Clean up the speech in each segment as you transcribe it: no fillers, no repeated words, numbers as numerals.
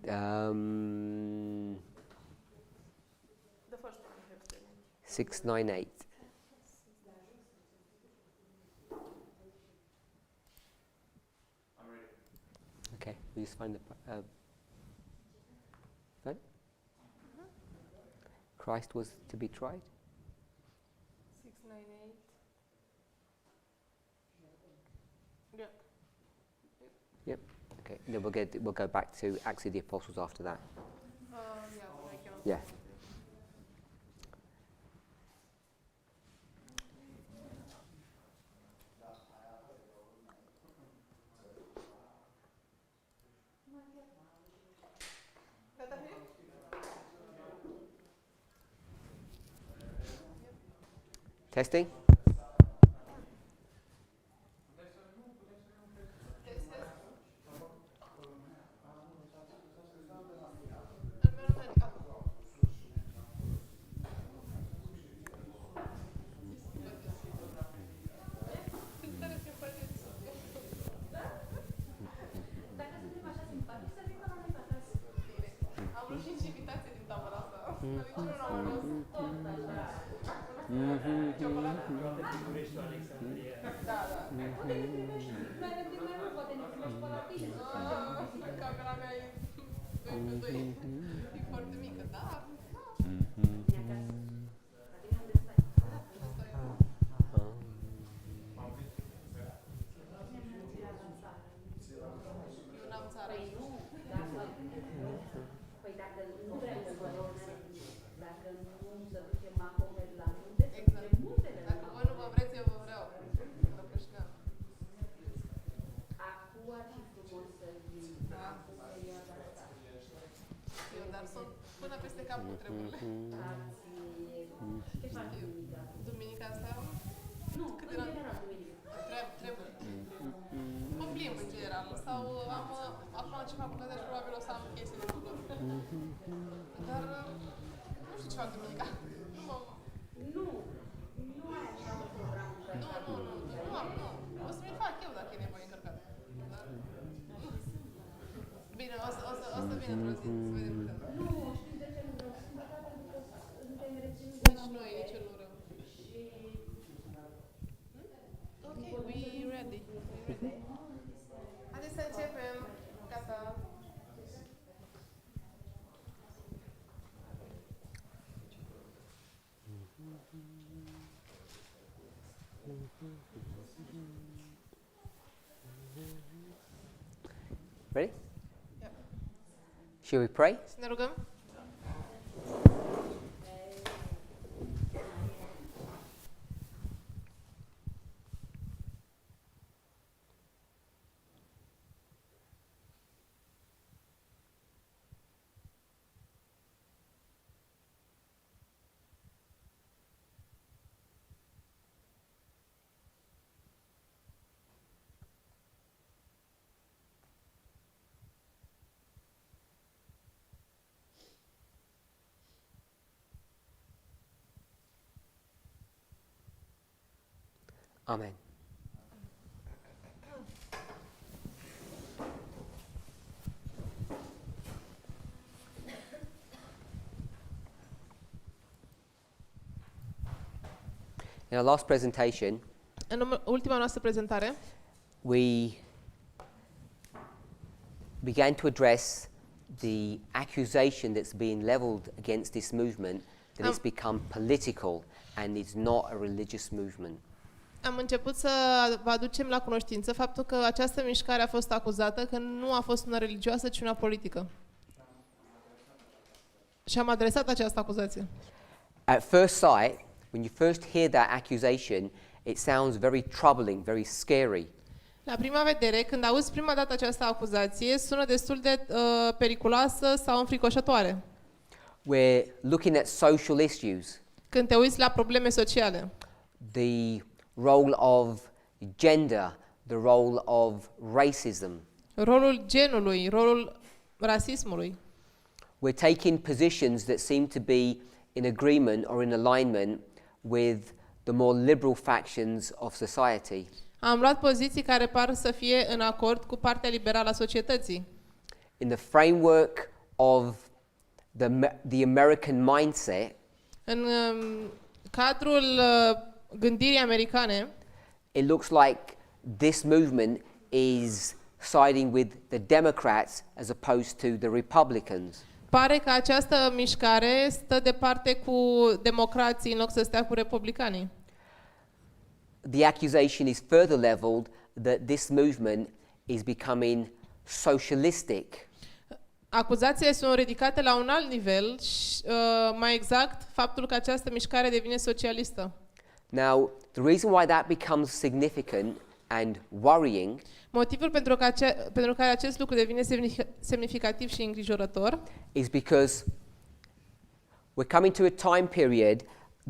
The first one you have said. 698. I'm ready. Okay, we just find the right? Christ was to be tried. 698. Yeah. Yep. Okay. Then we'll go back to Acts of the Apostles after that. Yeah, I cannot. Yeah. Gata fi? Testing. Am vrut și invitații din tabăra asta. Nici nu am ajuns. Ciocolată. Da, da. Camera mea e 2x2. E foarte mică, da? Eu n-am țară. Dacă voi nu vă vreți, eu vă vreau. La Pușcan. Eu, dar sunt până peste cap cu treburile. Știu. Duminica asta? Cât era? Trebuie. Mă plimb în general. Sau am acum ce facultate și probabil o să am chestii de făcut. Dar nu știu ce fac duminica. Nu ai așa un program. Nu. O să mi-l fac eu dacă e nevoie încărcat. Dar... Bine, o să vin într-o zi, să vedem câte. Nu, știi de ce nu vreau? Suntem reținuți. Nici noi, nici eu nu vreau. Ok, we ready. Haideți să începem. Gata. Ready? Yep. Shall we pray? Să ne rugăm? Amen. In our last presentation, În ultima noastră prezentare, we began to address the accusation that's being leveled against this movement that it's become political and is not a religious movement. am început să vă aducem la cunoștință faptul că această mișcare a fost acuzată că nu a fost una religioasă, ci una politică. Și am adresat această acuzație. At first sight, when you first hear that accusation, it sounds very troubling, very scary. La prima vedere, când auzi prima dată această acuzație, sună destul de periculoasă sau înfricoșătoare. We're looking at social issues, Când te uiți la probleme sociale, the role of gender, the role of racism. rolul genului, rolul rasismului. We're taking positions that seem to be in agreement or in alignment with the more liberal factions of society. Am luat poziții care par să fie în acord cu partea liberală a societății. In the framework of the American mindset, În cadrul gândirii americane, it looks like this movement is siding with the Democrats as opposed to the Republicans. pare că această mișcare stă de parte cu democrații în loc să stea cu republicanii. The accusation is further leveled that this movement is becoming socialistic. Acuzațiile sunt ridicate la un alt nivel și, mai exact, faptul că această mișcare devine socialistă. Now, the reason why that becomes significant and worrying Motivul pentru care acest lucru devine semnificativ și îngrijorător is because we're coming to a time period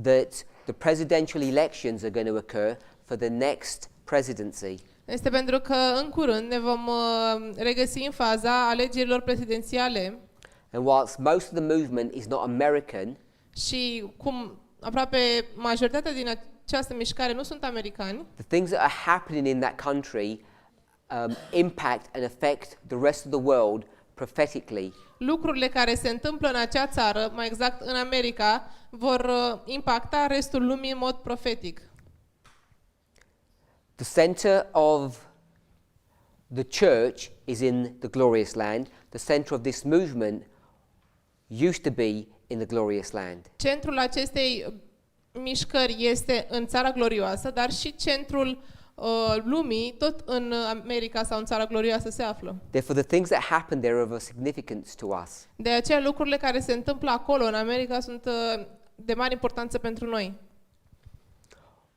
that the presidential elections are going to occur for the next presidency. este pentru că în curând ne vom regăsi în faza alegerilor prezidențiale And whilst most of the movement is not American, și cum aproape majoritatea din această mișcare nu sunt americani, the things that are happening in that country impact and affect the rest of the world prophetically. lucrurile care se întâmplă în acea țară, mai exact în America, vor impacta restul lumii în mod profetic. The center of the church is in the glorious land. The center of this movement used to be in the glorious land. Centrul acestei mișcări este în țara glorioasă, dar și centrul lumii, tot în America sau în țara glorioasă se află. Therefore, the things that happen there are of significance to us. De aceea lucrurile care se întâmplă acolo în America sunt de mare importanță pentru noi.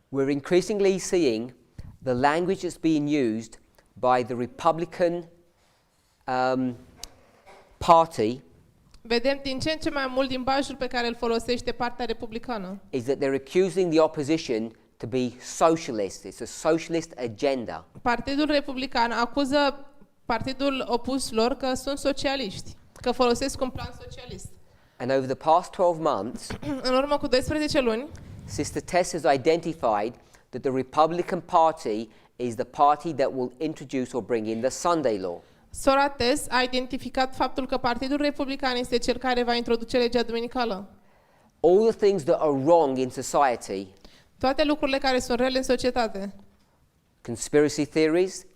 We're increasingly seeing the language that's being used by the Republican Party Vedem din ce în ce mai mult limbajul pe care îl folosește partea republicană. is that they're accusing the opposition to be socialist. It's a socialist agenda. Partidul republican acuză partidul opus lor că sunt socialiști, că folosesc un plan socialist. And over the past 12 months, În urmă cu 12 luni, Sister Tess has identified that the Republican Party is the party that will introduce or bring in the Sunday law. Sora Tess a identificat faptul că Partidul Republican este cel care va introduce legea duminicală. All the things that are wrong in society, Toate lucrurile care sunt rele în societate, conspiracy theories,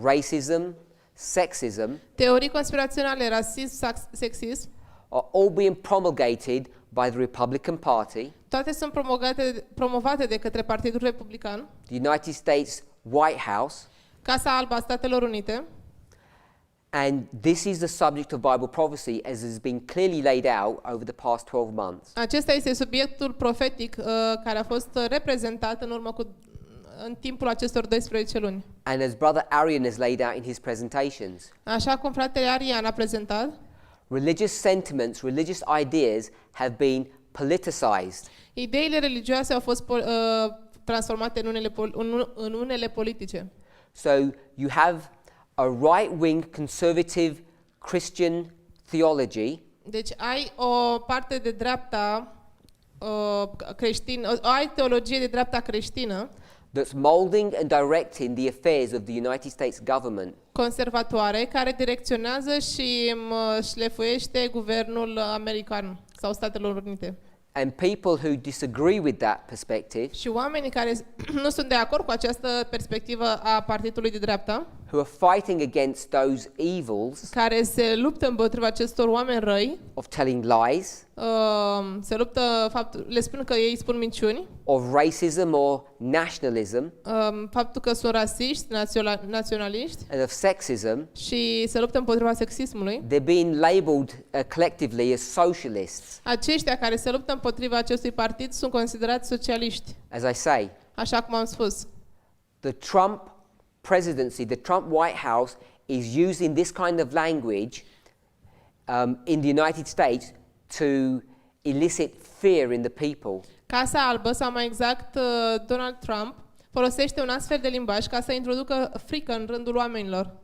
racism, sexism, teorii conspiraționale, rasism, sexism, are all being promulgated by the Republican Party, toate sunt promovate de către Partidul Republican, the United States White House, Casa Albă a Statelor Unite, and this is the subject of Bible prophecy as has been clearly laid out over the past 12 months. Acesta este subiectul profetic care a fost reprezentat în timpul acestor 12 luni. And as Brother Arian has laid out in his presentations, Așa cum fratele Arian a prezentat, religious sentiments, religious ideas have been politicized. ideile religioase au fost transformate în unele politice. So you have a right-wing conservative Christian theology Deci ai o parte de dreapta creștină, ai teologie de dreapta creștină, that's molding and directing the affairs of the United States government. conservatoare, care direcționează și șlefuiește guvernul american sau Statelor Unite. And people who disagree with that perspective, Și oamenii care nu sunt de acord cu această perspectivă a partidului de dreapta, who are fighting against those evils care se luptă împotriva acestor oameni răi, of telling lies, se luptă, le spun că ei spun minciuni, of racism or nationalism, faptul că sunt rasiști, naționaliști and of sexism, și se luptă împotriva sexismului. they're being labeled collectively as socialists. Aceștia care se luptă împotriva acestui partid sunt considerați socialiști, As I say, așa cum am spus. the Trump presidency, the Trump White House is using this kind of language in the United States to elicit fear in the people. Casa Albă, sau mai exact Donald Trump, folosește un astfel de limbaj ca să introducă frică în rândul oamenilor.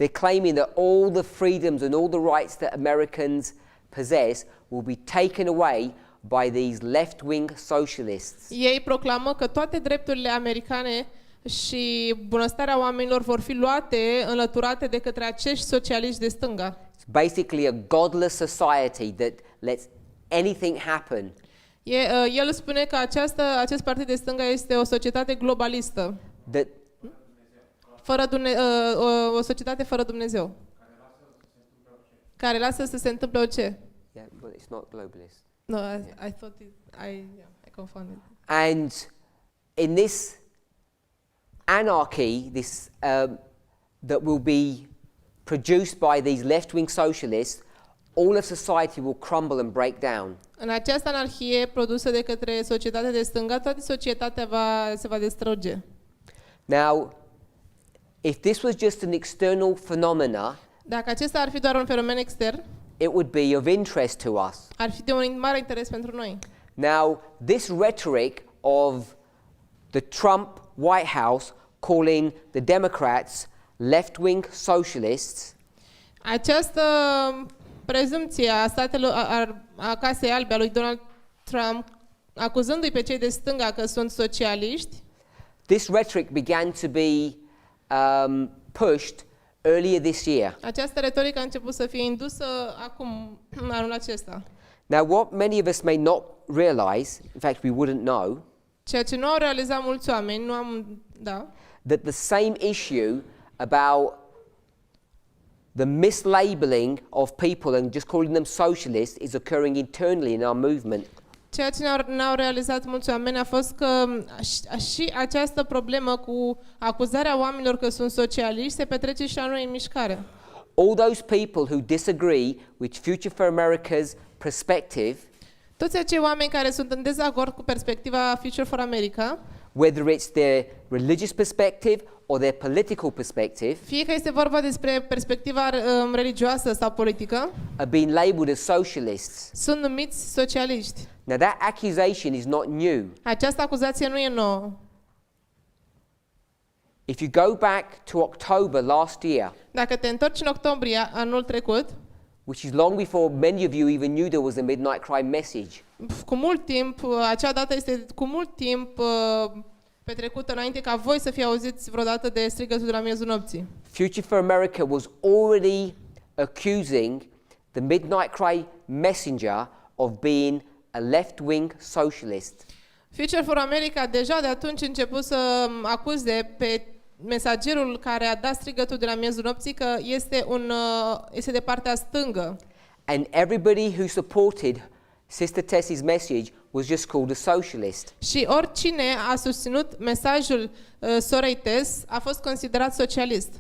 They're claiming that all the freedoms and all the rights that Americans possess will be taken away by these left-wing socialists. Ei proclamă că toate drepturile americane și bunăstarea oamenilor vor fi luate, înlăturate de către acești socialiști de stânga. It's It's basically a godless society that lets anything happen. El spune că acest partid de stânga este o societate globalistă, That o societate fără Dumnezeu, care lasă să se întâmple orice. yeah, but it's not globalist. No, I thought I confounded. And in this anarchy, that will be produced by these left-wing socialists, all of society will crumble and break down. În această anarhie produsă de către societatea de stânga, toată societatea se va distruge. Now, if this was just an external phenomena, Dacă acesta ar fi doar un fenomen extern, it would be of interest to us. ar fi de un mare interes pentru noi. Now, this rhetoric of the Trump White House calling the Democrats left-wing socialists Această prezumție a statelor a Casei Albe a lui Donald Trump, acuzându-i pe cei de stânga că sunt socialiști, this rhetoric began to be pushed earlier this year. această retorică a început să fie indusă acum, în anul acesta. Now, what many of us may not realize, in fact, we wouldn't know, Ceea ce nu au realizat mulți oameni, that the same issue about the mislabeling of people and just calling them socialists is occurring internally in our movement. Ceea ce n-au realizat mulți oameni a fost că și această problemă cu acuzarea oamenilor că sunt socialiști se petrece și la noi în mișcare. All those people who disagree with Future for America's perspective, Toți acei oameni care sunt în dezacord cu perspectiva Future for America, whether it's their religious perspective or their political perspective, fie că este vorba despre perspectiva religioasă sau politică, are being labeled as socialists. sunt numiți socialiști. Now, that accusation is not new. Această acuzație nu e nouă. If you go back to October last year, Dacă te întorci în octombrie anul trecut, which is long before many of you even knew there was a midnight cry message, cu mult timp, acea dată este cu mult timp petrecută înainte ca voi să fie auziți vreodată de strigătul de la miezul nopții. Future for America was already accusing the midnight cry messenger of being a left-wing socialist. Future for America deja de atunci a început să acuze pe mesagerul care a dat strigătul de la miezul nopții că este de partea stângă. And everybody who supported Sister Tessie's message was just called a socialist. Și oricine a susținut mesajul sorei Tess a fost considerat socialist.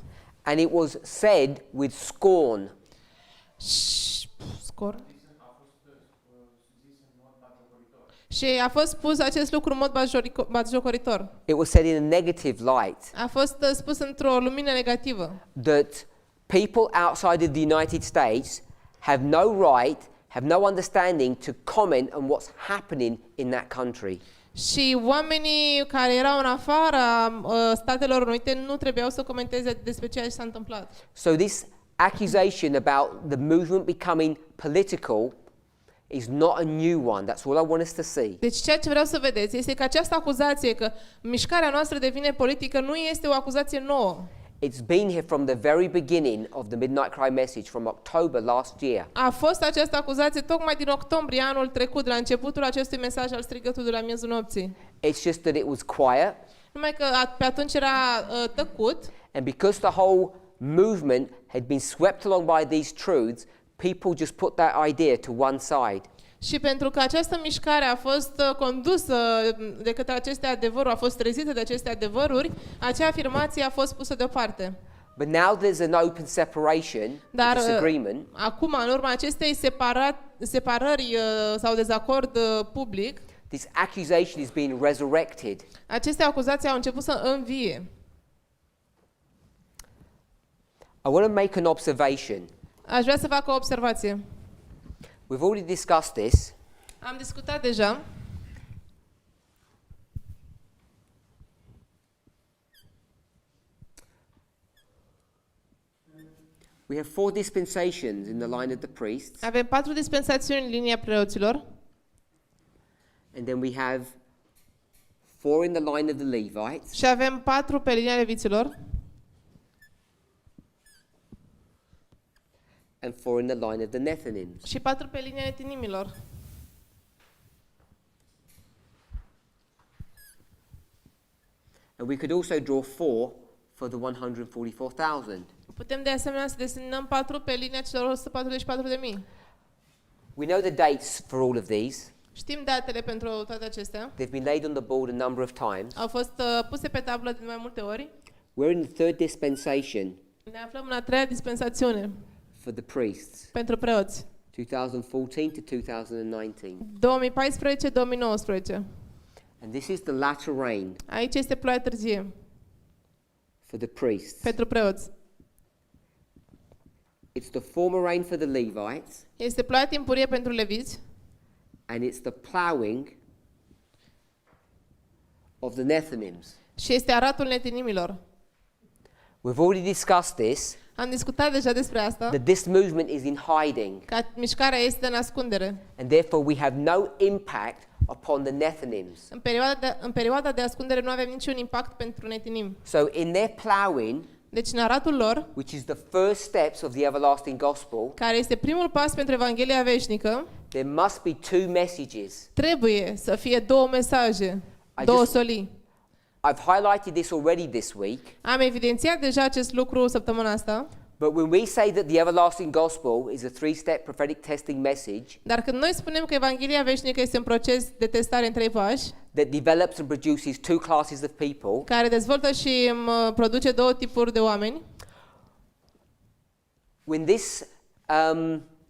And it was said with scorn. Și a fost spus acest lucru în mod batjocoritor. It was said in a negative light. A fost spus într-o lumină negativă. That people outside of the United States have no right, have no understanding to comment on what's happening in that country. Și oamenii care erau în afara Statelor Unite nu trebuiau să comenteze despre ceea ce s-a întâmplat. So this accusation about the movement becoming political is not a new one. That's all I want us to see. Deci ceea ce vreau să vedeți este că această acuzație că mișcarea noastră devine politică nu este o acuzație nouă. It's been here from the very beginning of the Midnight Cry message from October last year. A fost această acuzație tocmai din octombrie anul trecut, de la începutul acestui mesaj al strigătului de la miezul nopții. It's just that it was quiet. Numai că pe atunci era tăcut. And because the whole movement had been swept along by these truths, people just put that idea to one side. Și pentru că această mișcare a fost condusă de către aceste adevăruri, a fost trezită de aceste adevăruri, acea afirmație a fost pusă deoparte. But now there's an open separation, disagreement. Acum, în urma acestei separări sau dezacord public, This accusation is being resurrected. aceste acuzații au început să învie. I want to make an observation. Aș vrea să fac o observație. We've already discussed this. Am discutat deja. We have 4 dispensations in the line of the priests, Avem 4 dispensațiuni în linia preoților and then we have 4 in the line of the Levites, și avem 4 pe linia leviților and 4 in the line of the Nethinims. și 4 pe linia netinimilor. And we could also draw 4 for the 144,000. Putem de asemenea să desenăm 4 pe linia celor 144.000. We know the dates for all of these. Știm datele pentru toate acestea. They've been laid on the board a number of times. Au fost puse pe tablă de mai multe ori. We're in the third dispensation Ne aflăm în a treia dispensațiune for the priests, pentru preoți. 2014 to 2019. 2014-2019. And this is the latter rain Aici este ploaia târzie for the priests. pentru preoți. It's the former rain for the Levites, Este ploaia timpurie pentru leviți and it's the ploughing of the Nethinims. și este aratul netinimilor. We've already discussed this, Am discutat deja despre asta, that this movement is in hiding, că mișcarea este în ascundere. and therefore we have no impact upon the Nethinims. În perioada de ascundere nu avem niciun impact pentru netinim. So in their ploughing, Deci în aratul lor, which is the first steps of the everlasting gospel, care este primul pas pentru Evanghelia veșnică, there must be 2 messages. trebuie să fie 2 mesaje, I 2 just- solii. I've highlighted this already this week, Am evidențiat deja acest lucru săptămâna asta, but when we say that the everlasting gospel is a 3-step prophetic testing message dar când noi spunem că Evanghelia veșnică este un proces de testare în 3 pași, that develops and produces 2 classes of people, care dezvoltă și produce 2 tipuri de oameni, when this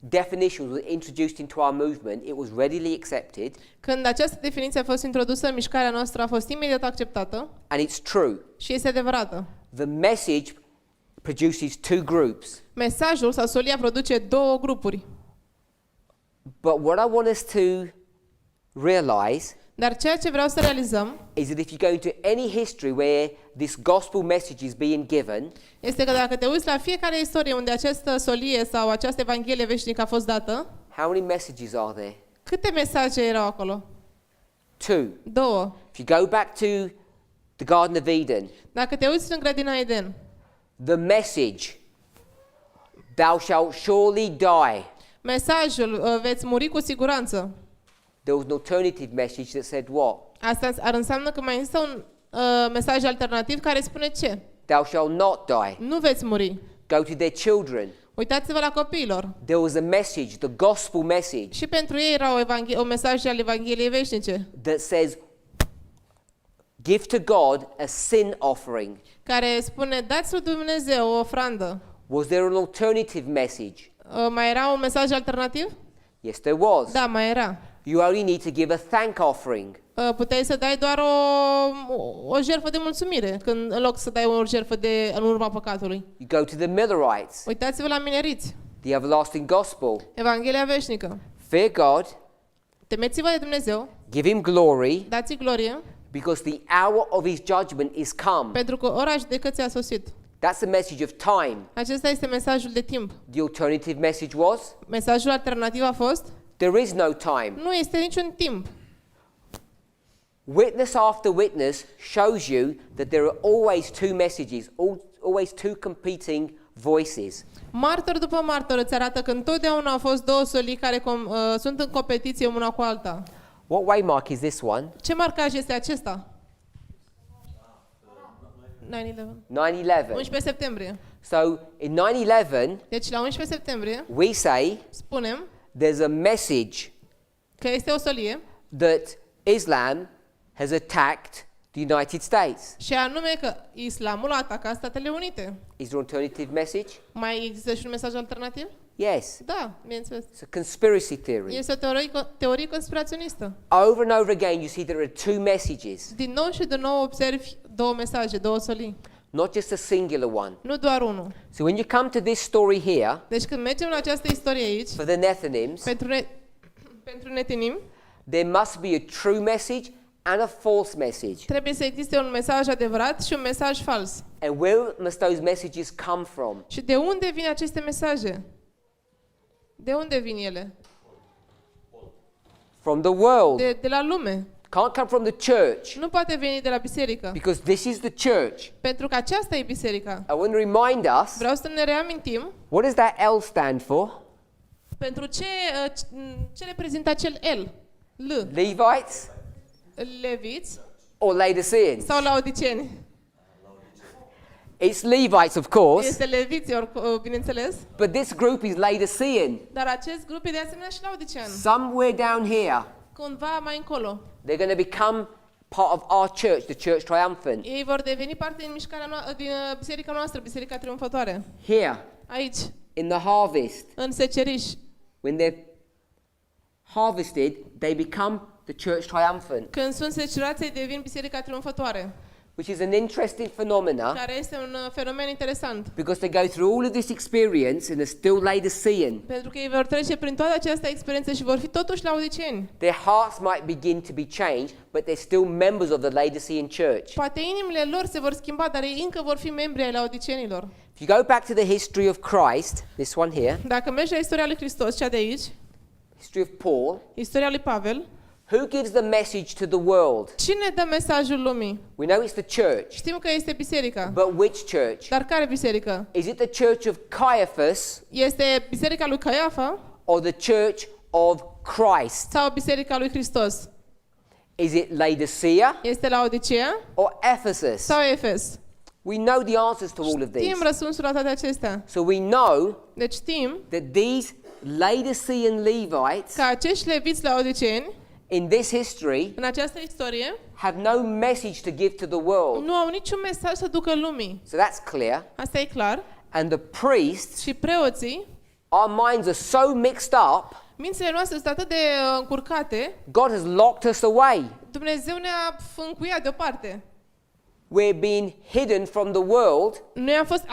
definition was introduced into our movement, it was readily accepted, când această definiție a fost introdusă în mișcarea noastră, a fost imediat acceptată and it's true. și este adevărată. The message produces 2 groups. Mesajul sau solia produce 2 grupuri. But what I want us to realize Dar ceea ce vreau să realizăm is that if you go into any history where this gospel message is being given, este că dacă te uiți la fiecare istorie unde această solie sau această Evanghelie veșnică a fost dată, how many messages are there? câte mesaje erau acolo? 2. 2. If you go back to the Garden of Eden, Dacă te uiți în grădina Eden, the message, thou shalt surely die. mesajul veți muri cu siguranță. There was an alternative message that said what? Asta ar înseamnă că mai există un mesaj alternativ care spune ce? Thou shalt not die. Nu veți muri. Go to their children. Uitați-vă la copiilor. There was a message, the gospel message, Și pentru ei era un mesaj al Evangheliei veșnice, that says, give to God a sin offering. care spune, dați lui Dumnezeu o ofrandă. Was there an alternative message? Mai era un mesaj alternativ? Yes, there was. Da, mai era. You only need to give a thank offering. Puteai să dai doar o jertfă de mulțumire, când, în loc să dai o jertfă în urma păcatului. You go to the Millerites, Uitați-vă la mineriți. the everlasting gospel. Evanghelia veșnică. Fear God, Temeți-vă de Dumnezeu, give him glory, dați-i glorie, because the hour of his judgment is come. pentru că ora judecății a sosit. That's the message of time. Acesta este mesajul de timp. The alternative message was, Mesajul alternativ a fost, there is no time. nu este niciun timp. Witness after witness shows you that there are always 2 messages, always 2 competing voices. Martor după martor îți arată că întotdeauna au fost 2 solii care sunt în competiție una cu alta. What waymark is this one? Ce marcaj este acesta? 9/11. 9/11. 11 septembrie. So in 9/11, Deci la 11 septembrie we say spunem there's a message că este o solie that Islam has attacked the United States. și anume că islamul a atacat Statele Unite. Is there an alternative message? Mai există și un mesaj alternativ? Yes. Da, bineînțeles. It's a conspiracy theory. Este o teorie conspiraționistă. Over and over again you see there are 2 messages, Din nou și din nou observi 2 mesaje, 2 solii, not just a singular one. nu doar unul. So when you come to this story here, Deci când mergem la această istorie aici, for the Nethinims, pentru netinim, there must be a true message and a false message. trebuie să existe un mesaj adevărat și un mesaj fals. And where must those messages come from? Și de unde vin aceste mesaje? De unde vin ele? From the world. De la lume. Can't come from the church nu poate veni de la biserică, because this is the church. pentru că aceasta e biserica. I want to remind us, Vreau să ne reamintim what does that L stand for? pentru ce reprezintă acel L. Levites Leviți or Laodiceans? sau laodiceni? It's Levites, of course, Este leviți, bineînțeles, but this group is Laodicean. dar acest grup e de asemenea și laodicean. Somewhere down here, Cumva mai încolo. they're going to become part of our church, the Church Triumphant. Ei vor deveni parte din din biserica noastră, biserica triumfătoare. Here, Aici, in the harvest, în seceriș, when they're harvested, they become the Church Triumphant, când sunt secerați, ei devin biserica triumfătoare, which is an interesting phenomena care este un fenomen interesant. because they go through all of this experience and they're still Laodicean. Pentru că ei vor trece prin toată această experiență și vor fi totuși laodiceni. Their hearts might begin to be changed, but they're still members of the Laodicean church. Poate inimile lor se vor schimba, dar ei încă vor fi membri ai laodicenilor. If you go back to the history of Christ, this one here, Dacă mergi la istoria lui Hristos, cea de aici, history of Paul, istoria lui Pavel, who gives the message to the world? cine dă mesajul lumii? We know it's the church, Știm că este biserica. but which church? Dar care biserică? Is it the church of Caiaphas Este biserica lui Caiafa or the church of Christ? sau biserica lui Hristos? Is it Laodicea Este Laodicea or Ephesus? sau Efes? We know the answers to all of these. Știm răspunsul la toate acestea. So we know Deci știm that these Laodicean Levites că acești leviți laodiceni, in this history în această istorie, have no message to give to the world. nu au niciun mesaj să ducă lumii. So that's clear. Asta e clar. And the priests, Și preoții, our minds are so mixed up, mințile noastre sunt atât de încurcate, God has locked us away. Dumnezeu ne-a încuiat deoparte. We're being hidden from the world Noi am fost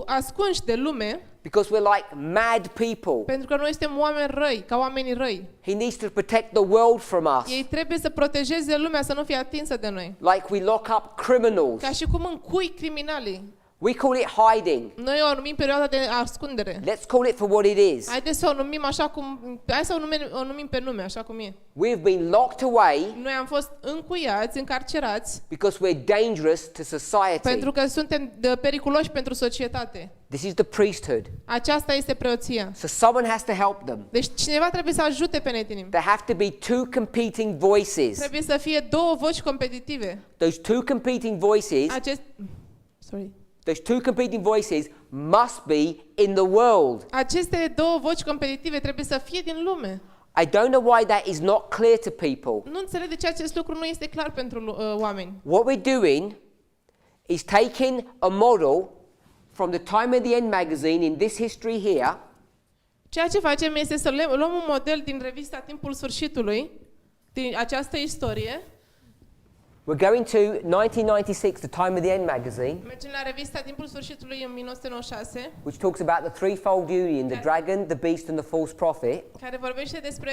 ascunși de lume because we're like mad people. pentru că noi suntem oameni răi, ca oamenii răi. He needs to protect the world from us. Ei trebuie să protejeze lumea să nu fie atinsă de noi. Like we lock up criminals. Ca și cum încui criminalii. We call it hiding. Noi o numim perioada de ascundere. Let's call it for what it is. Haideți să o numim așa cum, hai să o numim pe nume, așa cum e. We've been locked away Noi am fost încuiați, încarcerați, because we're dangerous to society. pentru că suntem periculoși pentru societate. This is the priesthood. Aceasta este preoția. So someone has to help them. Deci cineva trebuie să ajute pe netinimi. There have to be two competing voices. Trebuie să fie două voci competitive. Those two competing voices, those two competing voices must be in the world. Aceste două voci competitive trebuie să fie din lume. I don't know why that is not clear to people. Nu înțeleg de ce acest lucru nu este clar pentru oameni. What we're doing is taking a model from the Time of the End magazine in this history here, Ceea ce facem este să luăm un model din revista Timpul Sfârșitului, din această istorie. we're going to 1996, the Time of the End magazine, Mergem la revista Timpul Sfârșitului în 1996, which talks about the threefold union, the dragon, the beast and the false prophet. care vorbește despre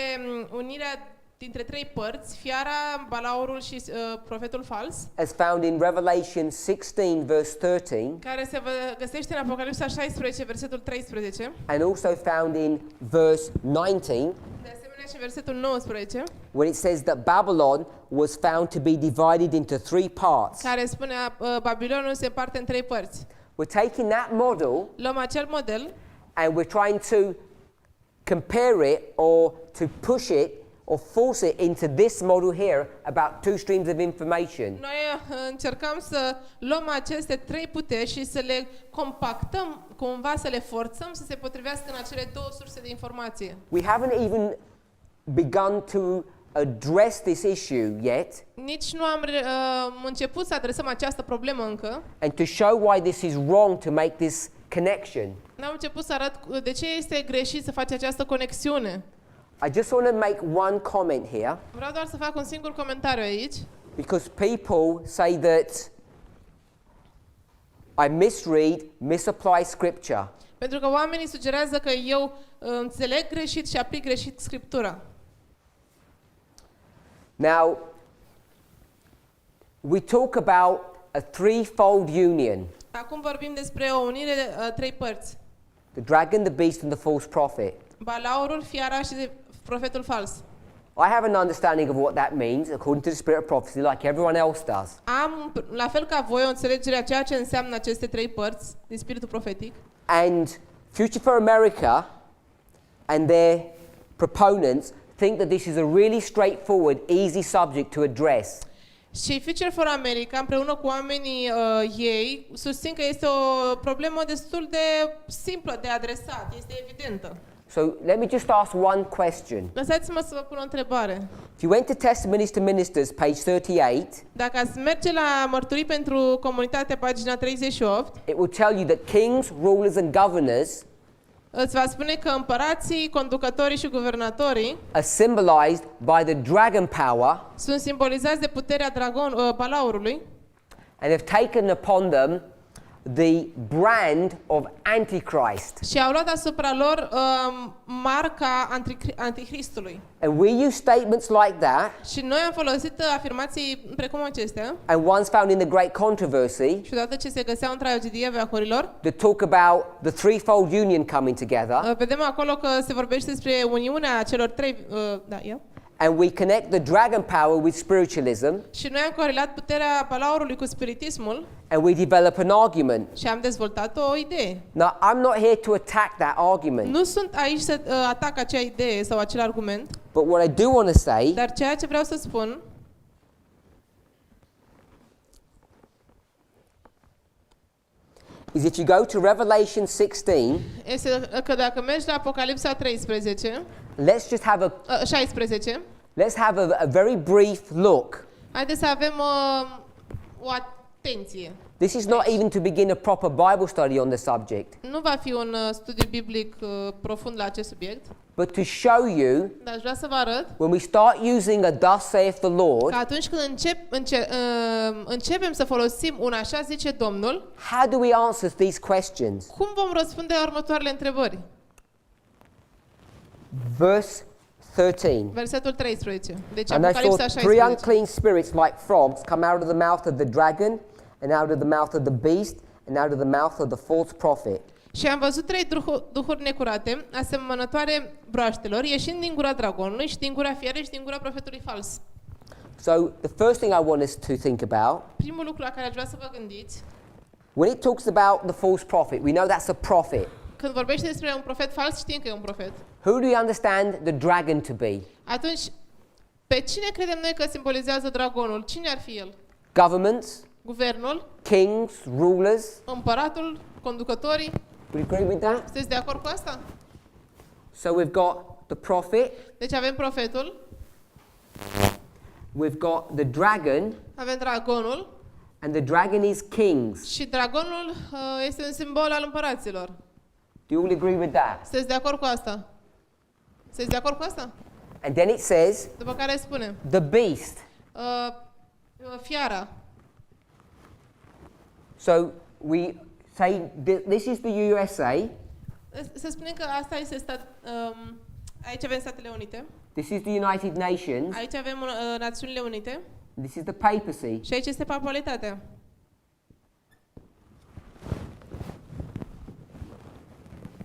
unirea dintre trei părți, fiara, balaurul și profetul fals, As found in Revelation 16 verse 13 care se găsește în Apocalipsa 16, versetul 13, and also found in verse 19 de asemenea și versetul 19, when it says that Babylon was found to be divided into three parts. care spunea Babilonul se împarte în trei părți. We're taking that model Luăm acel model and we're trying to compare it or to push it or force it into this model here about two streams of information. Noi încercăm să luăm aceste trei puteri și să le compactăm, cumva să le forțăm să se potrivească în acele două surse de informație. We haven't even begun to address this issue yet Nici nu am început să adresăm această problemă încă. and to show why this is wrong to make this connection. N-am început să arăt de ce este greșit să faci această conexiune. I just want to make one comment here Vreau doar să fac un singur comentariu aici, because people say that I misread, misapply scripture. pentru că oamenii sugerează că eu înțeleg greșit și aplic greșit Scriptura. Now, we talk about a threefold union, Acum vorbim despre o unire de trei părți. the dragon, the beast and the false prophet. Balaurul, fiara și profetul fals. I have an understanding of what that means according to the spirit of prophecy, like everyone else does. Am, la fel ca voi, o înțelegere a ceea ce înseamnă aceste trei părți din spiritul profetic. And Future for America and their proponents think that this is a really straightforward, easy subject to address. Și Future for America, împreună cu oamenii ei, susțin că este o problemă destul de simplă de adresat, este evidentă. So let me just ask one question. Lăsați-mă să vă pun o întrebare. If you went to Testimonies to Ministers, page 38, Dacă ați merge la mărturii pentru comunitate, pagina 38, it will tell you that kings, rulers and governors îți va spune că împărații, conducătorii și guvernatorii are symbolized by the dragon power sunt simbolizați de puterea balaurului and have taken upon them the brand of Antichrist. și au luat asupra lor marca antichristului. And we use statements like that Și noi am folosit afirmații precum acestea and ones found in the Great Controversy și odată ce se găseau în tragedia veacurilor, that talk about the threefold union coming together, vedem acolo că se vorbește despre uniunea celor trei, and we connect the dragon power with spiritualism, și noi am corelat puterea balaurului cu spiritismul and we develop an argument. și am dezvoltat o idee. Now, I'm not here to attack that argument, Nu sunt aici să atac acea idee sau acel argument, but what I do want to say dar ceea ce vreau să spun is if you go to Revelation 16, este că dacă mergi la Apocalipsa 13, let's just have 16, let's have a very brief look. haideți să avem o atenție. This is not even to begin a proper Bible study on the subject, Nu va fi un studiu biblic profund la acest subiect, but to show you dar aș vrea să vă arăt when we start using a thus saith the Lord, că atunci când începem să folosim un așa zice Domnul, how do we answer these questions? cum vom răspunde la următoarele întrebări? Verse 13. Versetul 13. Deci And I saw Apocalipsa three 16. unclean spirits like frogs come out of the mouth of the dragon, and out of the mouth of the beast, and out of the mouth of the false prophet. Și am văzut trei duhuri necurate, asemănătoare broaștelor, ieșind din gura dragonului și din gura fierei și din gura profetului fals. So the first thing I want us to think about, Primul lucru la care aș vrea să vă gândiți, when it talks about the false prophet, we know that's a prophet. când vorbește despre un profet fals, știm că e un profet. Who do we understand the dragon to be? Atunci, pe cine credem noi că simbolizează dragonul? Cine ar fi el? Governments, Guvernul, kings, rulers. împăratul, conducătorii? Would you agree with that? Sunteți de acord cu asta? So we've got the prophet, Deci avem profetul, we've got the dragon, avem dragonul and the dragon is kings. și dragonul este un simbol al împăraților. Do you all agree with that? Sunteți de acord cu asta? Sunteți de acord cu asta? And then it says După care spune, the beast. fiara. So we say this is the USA, Se spune că asta este aici avem Statele Unite, this is the United Nations, aici avem Națiunile Unite this is the papacy. și aici este papalitatea.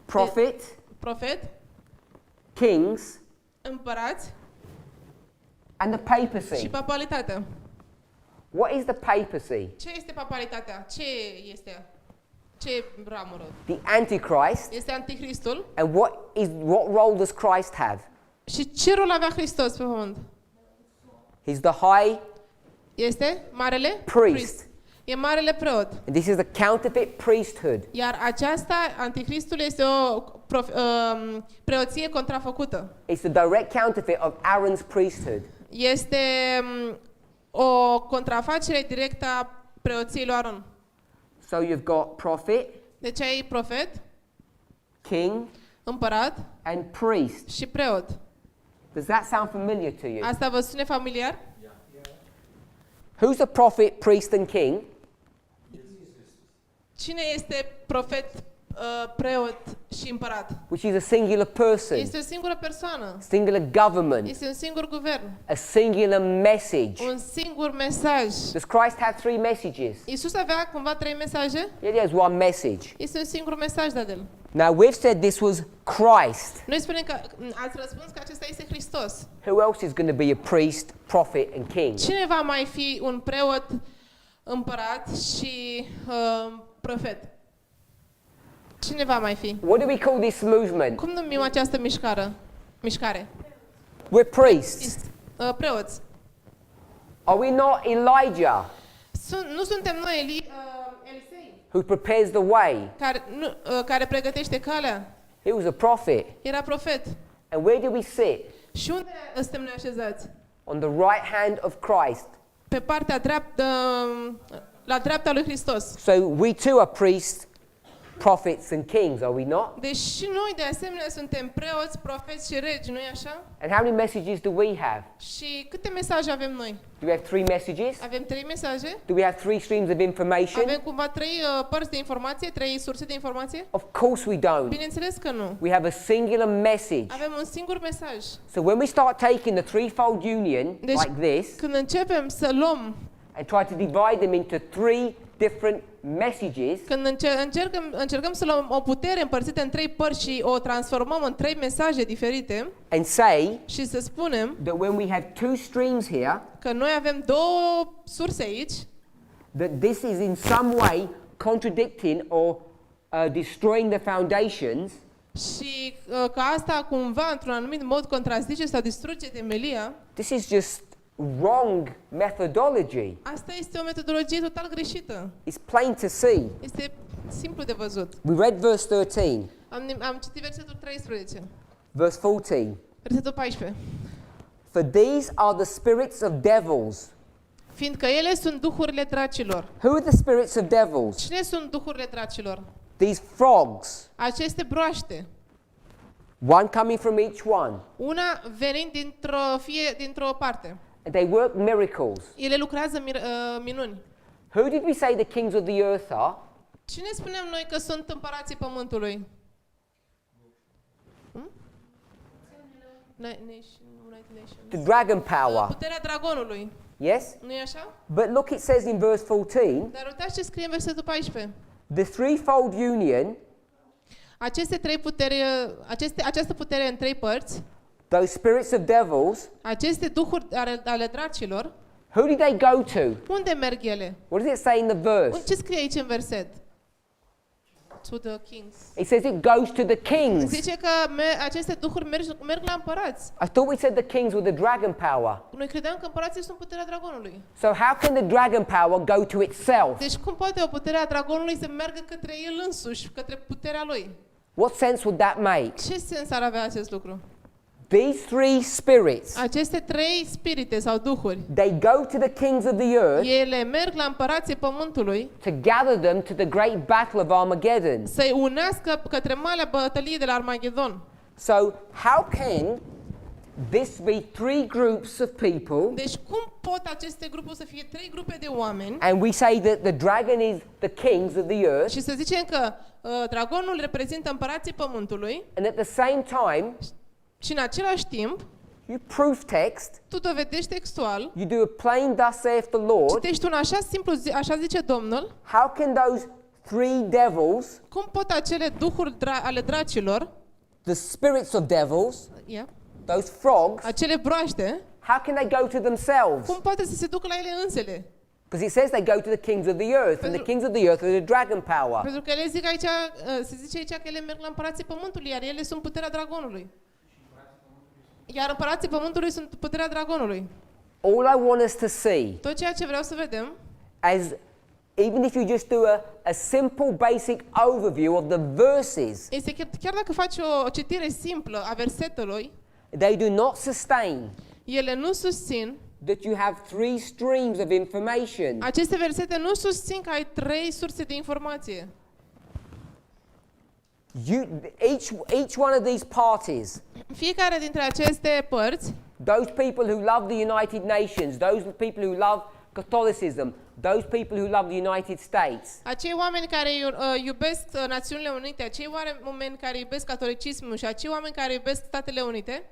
Prophet, Profet, kings, împărați and the papacy. și papalitatea. What is the papacy? Ce este papalitatea? Ce este? Ce ramură? The Antichrist. Este Antichristul. And what role does Christ have? Și ce rol avea Hristos pe pământ? He's the high Este marele priest. E marele preot. And this is the counterfeit priesthood. Iar aceasta, Antichristul, este o preoție contrafăcută. It's the direct counterfeit of Aaron's priesthood. Este o contrafacere directă a preoției lui Aron. So you've got prophet, Deci ai profet, king, împărat and priest. și preot. Does that sound familiar to you? Asta vă sună familiar? Who's the prophet, priest, and king? Cine este profet, preot și împărat? Which is a singular person, Este o singură persoană. singular government, Este un singur guvern. a singular message. Un singur mesaj. Does Christ have three messages? Iisus avea cumva trei mesaje? Yeah, there's one message. Este un singur mesaj de el. Now we've said this was Christ. Noi spunem că ați răspuns că acesta este Hristos. Who else is going to be a priest, prophet, and king? Cine va mai fi un preot, împărat și profet? Cine va mai fi? What do we call this movement? Cum numim această mișcare? We're priests. Preoți. Are we not Elijah, Nu suntem noi Elisei, who prepares the way? care pregătește calea? He was a prophet. Era profet. And where do we sit? Și unde suntem noi așezați? On the right hand of Christ. Pe partea dreaptă, la dreapta lui Hristos. So we too are priests, prophets, and kings, are we not? Deci și noi de asemenea suntem preoți, profeți și regi, nu-i așa? And how many messages do we have? Și câte mesaje avem noi? Do we have 3 messages? Avem 3 mesaje? Do we have 3 streams of information? Avem cumva 3 părți de informație, 3 surse de informație? Of course we don't. Bineînțeles că nu. We have a singular message. Avem un singur mesaj. So when we start taking the threefold union Deci, like this când începem să luăm, and try to divide them into 3 different messages, când încercăm să luăm o putere împărțită în 3 părți și o transformăm în 3 mesaje diferite and say și să spunem that when we have 2 streams here, că noi avem 2 surse aici, that this is in some way contradicting or destroying the foundations, și că asta cumva într-un anumit mod contrazice sau distruge temelia, this is just wrong methodology. asta este o metodologie total greșită. It's plain to see. Este simplu de văzut. We read verse 13, Am citit versetul 13, verse 14. versetul 14. For these are the spirits of devils. Fiindcă ele sunt duhurile dracilor. Who are the spirits of devils? Cine sunt duhurile dracilor? These frogs. Aceste broaște. One coming from each one. Una venind dintr-o parte. And they work miracles. Ele lucrează minuni. Who did we say the kings of the earth are? Cine spunem noi că sunt împărații pământului? United Nations. The dragon power. Puterea dragonului. Yes? Nu e așa? But look, it says in verse 14, Dar uitați ce scrie în versetul 14. the threefold union, Aceste 3 puteri, această putere în 3 părți, those spirits of devils, aceste duhuri ale dracilor, who did they go to? unde merg ele? What does it say in the verse? Ce scrie aici în verset? To the kings. It says it goes to the kings. Zice că aceste duhuri merg la împărați. I thought we said the kings were the dragon power. Noi credeam că împărații sunt puterea dragonului. So how can the dragon power go to itself? Deci cum poate o putere a dragonului să meargă către el însuși, către puterea lui? What sense would that make? Ce sens ar avea acest lucru? These 3 spirits, Aceste 3 spirite sau duhuri, they go to the kings of the earth ele merg la împărații pământului to gather them to the great battle of Armageddon. să-i unească către marea bătălie de la Armagedon. So how can this be 3 groups of people, Deci cum pot aceste grupuri să fie 3 grupe de oameni and we say that the dragon is the kings of the earth, și să zicem că dragonul reprezintă împărații pământului and at the same time și în același timp you proof text, tu dovedești textual, you do a plain thus saith the Lord, citești un așa simplu, așa zice Domnul, how can those 3 devils, cum pot acele duhuri ale dracilor, the spirits of devils, those frogs, acele broaște, how can they go to themselves? cum poate să se ducă la ele însele? Because it says they go to the kings of the earth, and the kings of the earth are the dragon power. Pentru că ele zic aici, se zice aici că ele merg la împărații pământului, iar ele sunt puterea dragonului. Iar împărații pământului sunt puterea dragonului. All I want us to see, Tot ceea ce vreau să vedem, as even if you just do a simple basic overview of the verses, este chiar dacă faci o citire simplă a versetului, they do not sustain ele nu susțin, that you have 3 streams of information. aceste versete nu susțin că ai 3 surse de informație. Each one of these parties, Fiecare dintre aceste părți, those people who love the United Nations, those people who love Catholicism, those people who love the United States, acei oameni care iubesc Națiunile Unite, acei oameni care iubesc catolicismul și acei oameni care iubesc Statele Unite,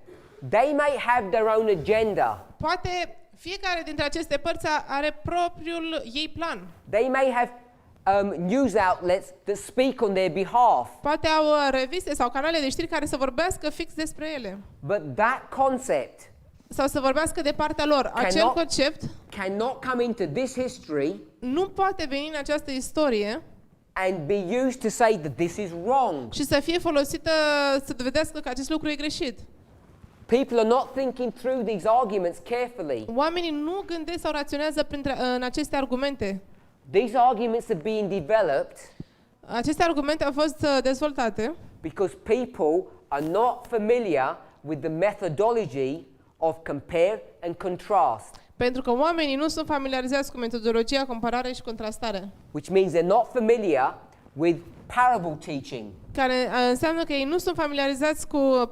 they may have their own agenda. poate fiecare dintre aceste părți are propriul ei plan. They may have news outlets that speak on their behalf. Poate au reviste sau canale de știri care să vorbească fix despre ele. But that concept Sau să vorbească de partea lor. Acel concept cannot come into this history nu poate veni în această istorie and be used to say that this is wrong. și să fie folosită să dovedească că acest lucru e greșit. People are not thinking through these arguments carefully. Oamenii nu gândesc sau raționează în aceste argumente. These arguments are being developed Aceste argumente au fost dezvoltate because people are not familiar with the methodology of compare and contrast, pentru că oamenii nu sunt familiarizați cu metodologia comparare și contrastare, which means they're not familiar with parable teaching. care înseamnă că ei nu sunt familiarizați cu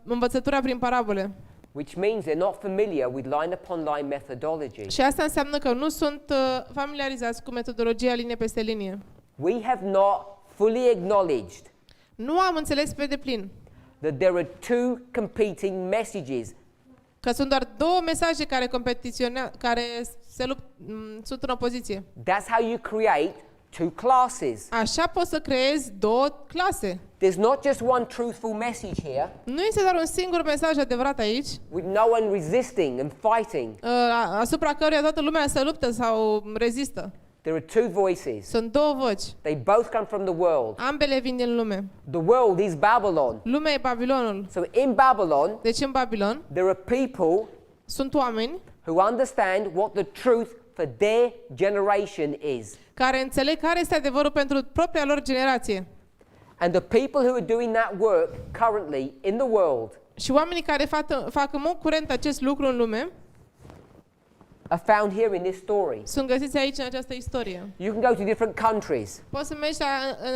învățătura prin parabole. Which means they're not familiar with line upon line methodology. Și asta înseamnă că nu sunt familiarizați cu metodologia linie peste linie. We have not fully acknowledged Nu am înțeles pe deplin that there are two competing messages. că sunt doar două mesaje care sunt în opoziție. That's how you create two classes. Așa poți să creezi două clase. There's not just one truthful message here Nu este doar un singur mesaj adevărat aici, with no one resisting and fighting. asupra căruia toată lumea se luptă sau rezistă. There are two voices. Sunt două voci. They both come from the world. Ambele vin din lume. The world is Babylon. Lumea e Babilonul. So in Babylon, Deci în Babilon there are people sunt oameni who understand what the truth for their generation is. care înțeleg care este adevărul pentru propria lor generație. And the people who are doing that work currently in the world Și oamenii care fac în mod curent acest lucru în lume are found here in this story. sunt găsiți aici în această istorie. You can go to different countries. Poți să mergi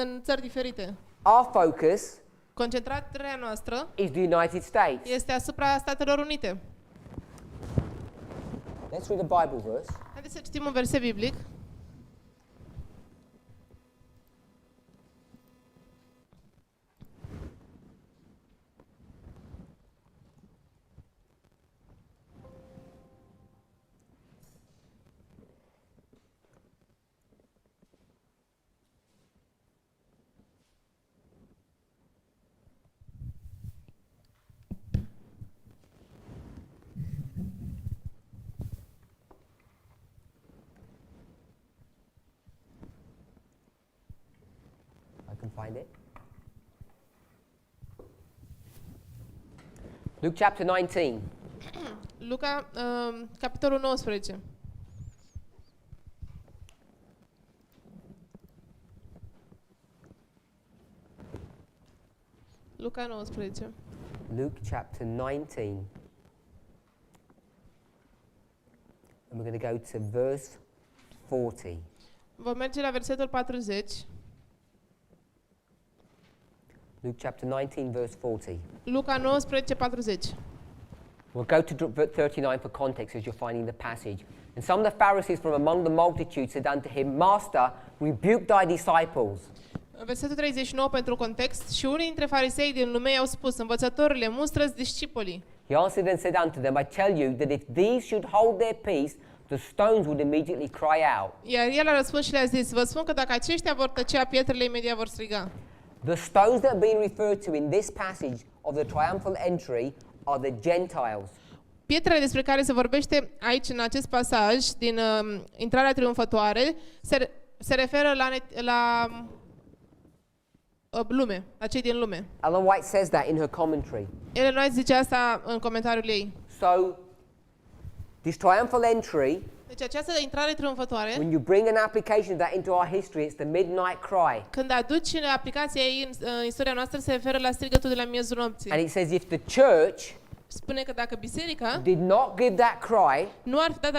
în țări diferite. Our focus Concentrarea noastră is the United States. este asupra Statelor Unite. Let's read a Bible verse. Haideți să citim un verset biblic. I can find it. Luke chapter 19. Luca, capitolul 19. Luca 19. Luke chapter 19. And we're going to go to verse 40. Vom merge la versetul 40. Luke chapter 19, verse 40. Luca 19, 40. We'll go to 39 for context as you're finding the passage. And some of the Pharisees from among the multitude said unto him, Master, rebuke thy disciples. Versetul 39 pentru context. Și unii dintre farisei din lume i-au spus, învățătorule, mustră-ți discipolii. He answered and said unto them, I tell you that if these should hold their peace, the stones would immediately cry out. Iar el a răspuns și le-a zis, vă spun că dacă aceștia vor tăcea, pietrele imediat vor striga. The stones that are being referred to in this passage of the triumphal entry are the Gentiles. Pietrele despre care se vorbește aici în acest pasaj din intrarea triumfătoare se referă la lume, la cei din lume. Ellen White says that in her commentary. Ellen White zice asta în comentariul ei. So, this triumphal entry, Deci această intrare triumfătoare, when you bring an application of that into our history, it's the midnight cry. când aduci în aplicația ei în istoria noastră, se referă la strigătul de la miezul nopții. And it says if the church Spune că dacă biserica did not give that cry, nu ar fi dat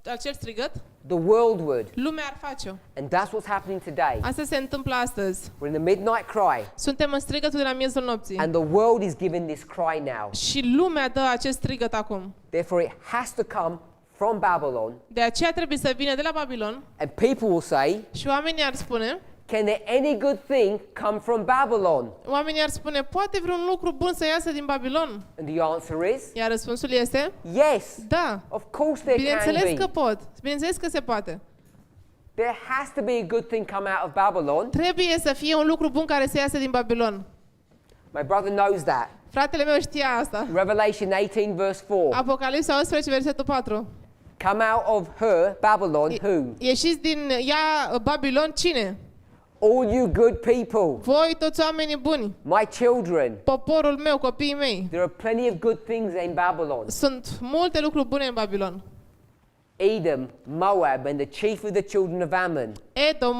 acel strigăt, the world would. lumea ar face-o. And that's what's happening today. Asta se întâmplă astăzi. We're in the midnight cry, Suntem în strigătul de la miezul nopții. and the world is giving this cry now. Și lumea dă acest strigăt acum. Therefore, it has to come from Babylon. De aceea trebuie să vină de la Babilon And people will say, și oamenii ar spune, can there any good thing come from Babylon? oamenii ar spune, poate vreun lucru bun să iasă din Babilon? And the answer is, Iar răspunsul este, yes. da. Of course there can Bineînțeles be. că pot. Bineînțeles că se poate. There has to be a good thing come out of Babylon. Trebuie să fie un lucru bun care să iasă din Babilon. My brother knows that. Fratele meu știa asta. Revelation 18 verse 4. Apocalipsa 11, versetul 4. Come out of her, Babylon, who? Ieșiți din ea, Babilon, cine? All you good people, Voi, toți oamenii buni, my children. poporul meu, copiii mei. There are plenty of good things in Babylon. Sunt multe lucruri bune în Babilon. Edom, Moab, and the chief of the children of Ammon. Edom,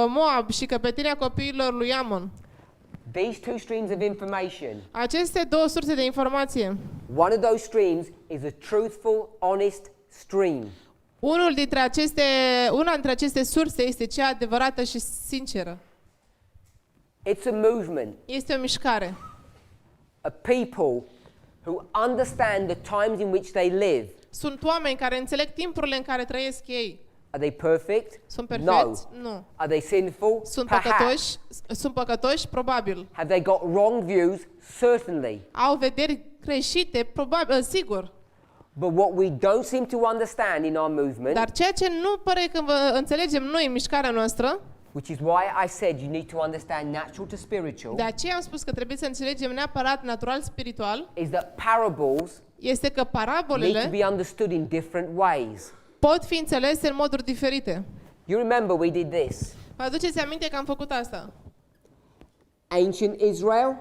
Moab și căpetenia copiilor lui Amon. These two streams of information. Aceste două surse de informație. One of those streams is a truthful, honest stream. Una dintre aceste surse este cea adevărată și sinceră. It's a movement, Este o mișcare. a people who understand the times in which they live. Sunt oameni care înțeleg timpurile în care trăiesc ei. Are they perfect? Sunt No. perfecți? Nu. Are they sinful? Sunt Perhaps. păcătoși? Sunt păcătoși? Probabil. Have they got wrong views? Certainly. Au vederi greșite? Probabil, sigur. But what we don't seem to understand in our movement, Dar ceea ce nu pare că înțelegem noi în mișcarea noastră, which is why I said you need to understand natural to spiritual, de aceea am spus că trebuie să înțelegem neapărat natural-spiritual, is that parables este că need to parabolele be understood in different ways. pot fi înțelese în moduri diferite. You remember we did this. Vă aduceți aminte că am făcut asta? Ancient Israel,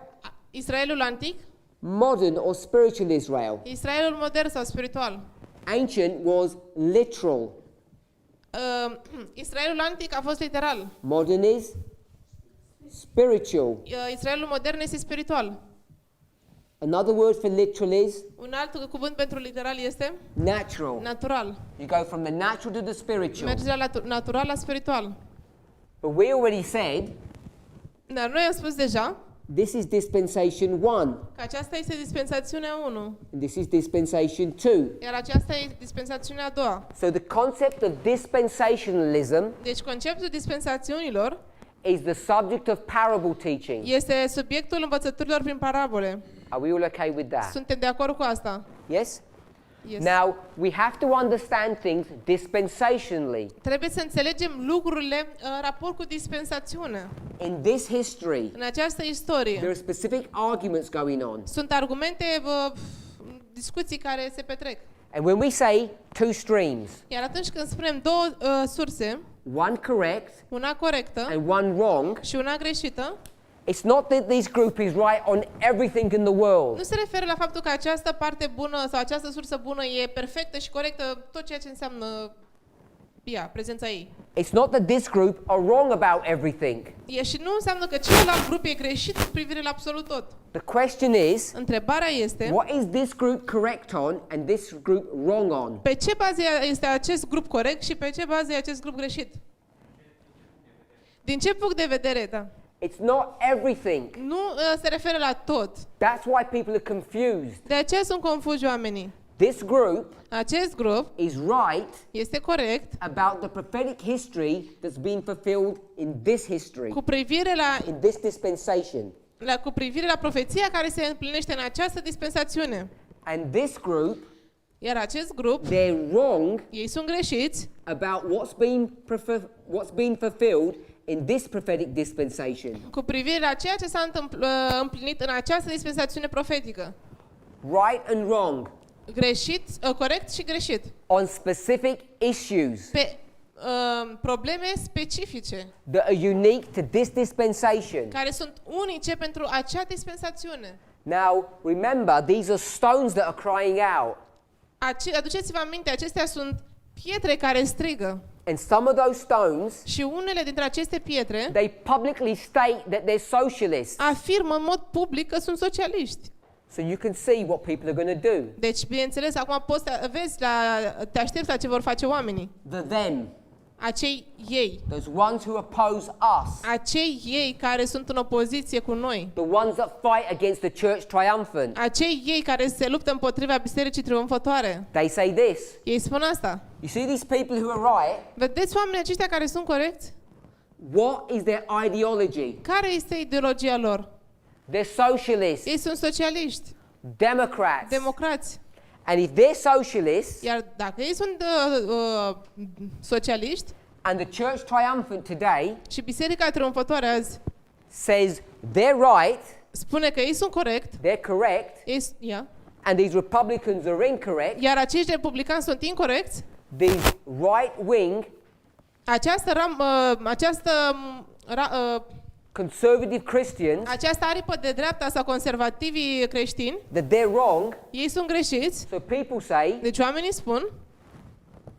Israelul antic, modern or spiritual Israel. Israelul modern sau spiritual. Ancient was literal. Israelul antic a fost literal. Modern is spiritual. Israelul modern este spiritual. Another word for literal is Un alt cuvânt pentru literal este natural. natural. You go from the natural to the spiritual. Merge de la natural la spiritual. But we already said Dar noi am spus deja this is dispensation 1 că aceasta este dispensațiunea 1, and this is dispensation 2. iar aceasta e dispensațiunea a doua. So the concept of dispensationalism Deci conceptul dispensațiunilor is the subject of parable teaching. este subiectul învățăturilor prin parabole. Are we all okay with that? Suntem de acord cu asta? Yes? Yes. Now, we have to understand things dispensationally. Trebuie să înțelegem lucrurile în raport cu dispensațiunea. In this history, În această there istorie are specific arguments going on. sunt argumente, discuții care se petrec. And when we say two streams, Iar atunci când spunem două surse, one correct una corectă and one wrong, și una greșită, it's not that this group is right on everything in the world. nu se referă la faptul că această parte bună sau această sursă bună e perfectă și corectă tot ceea ce înseamnă prezența ei. It's not that this group are wrong about everything. Și nu înseamnă că celălalt grup e greșit cu privire la absolut tot. The question is, Întrebarea este, what is this group correct on and this group wrong on? pe ce bază este acest grup corect și pe ce bază e acest grup greșit? Din ce punct de vedere, da? It's not everything. Nu se referă la tot. That's why people are confused. De aceea sunt confuzi oamenii. This group Acest grup is right este corect about the prophetic history that's been fulfilled in this history, cu privire in this dispensation. cu privire la profeția care se împlinește în această dispensațiune. And this group, Iar acest grup, they're wrong ei sunt greșiți about what's been fulfilled in this prophetic dispensation. cu privire la ceea ce s-a împlinit în această dispensațiune profetică. Right and wrong Greșit, corect și greșit. on specific issues Pe probleme specifice that are unique to this dispensation. care sunt unice pentru acea dispensațiune. Now, remember, these are stones that are crying out. Aduceți-vă aminte, acestea sunt pietre care strigă. And some of those stones, Și unele dintre aceste pietre they publicly state that they're socialists. afirmă în mod public că sunt socialiști. So you can see what people are going to do. Deci, bineînțeles, acum poți să vezi, te aștepți la ce vor face oamenii. The them, Acei ei. those ones who oppose us, Acei ei care sunt în opoziție cu noi. the ones that fight against the church triumphant. Acei ei care se luptă împotriva bisericii triumfătoare. They say this. Ei spun asta. You see these people who are right? Vedeți oamenii aceștia care sunt corecți? What is their ideology? Care este ideologia lor? They're socialists, Ei sunt socialiști, Democrats. democrați. And if they're socialists, Iar dacă ei sunt socialiști, And the church triumphant today Și biserica triumfătoare azi says they're right, spune că ei sunt corect, they're correct, and these Republicans are incorrect. iar acești republicani sunt incorecți. These right wing, conservative Christians, această aripă de dreapta sau conservativii creștini, that they're wrong. ei sunt greșiți. So people say, Deci oamenii spun,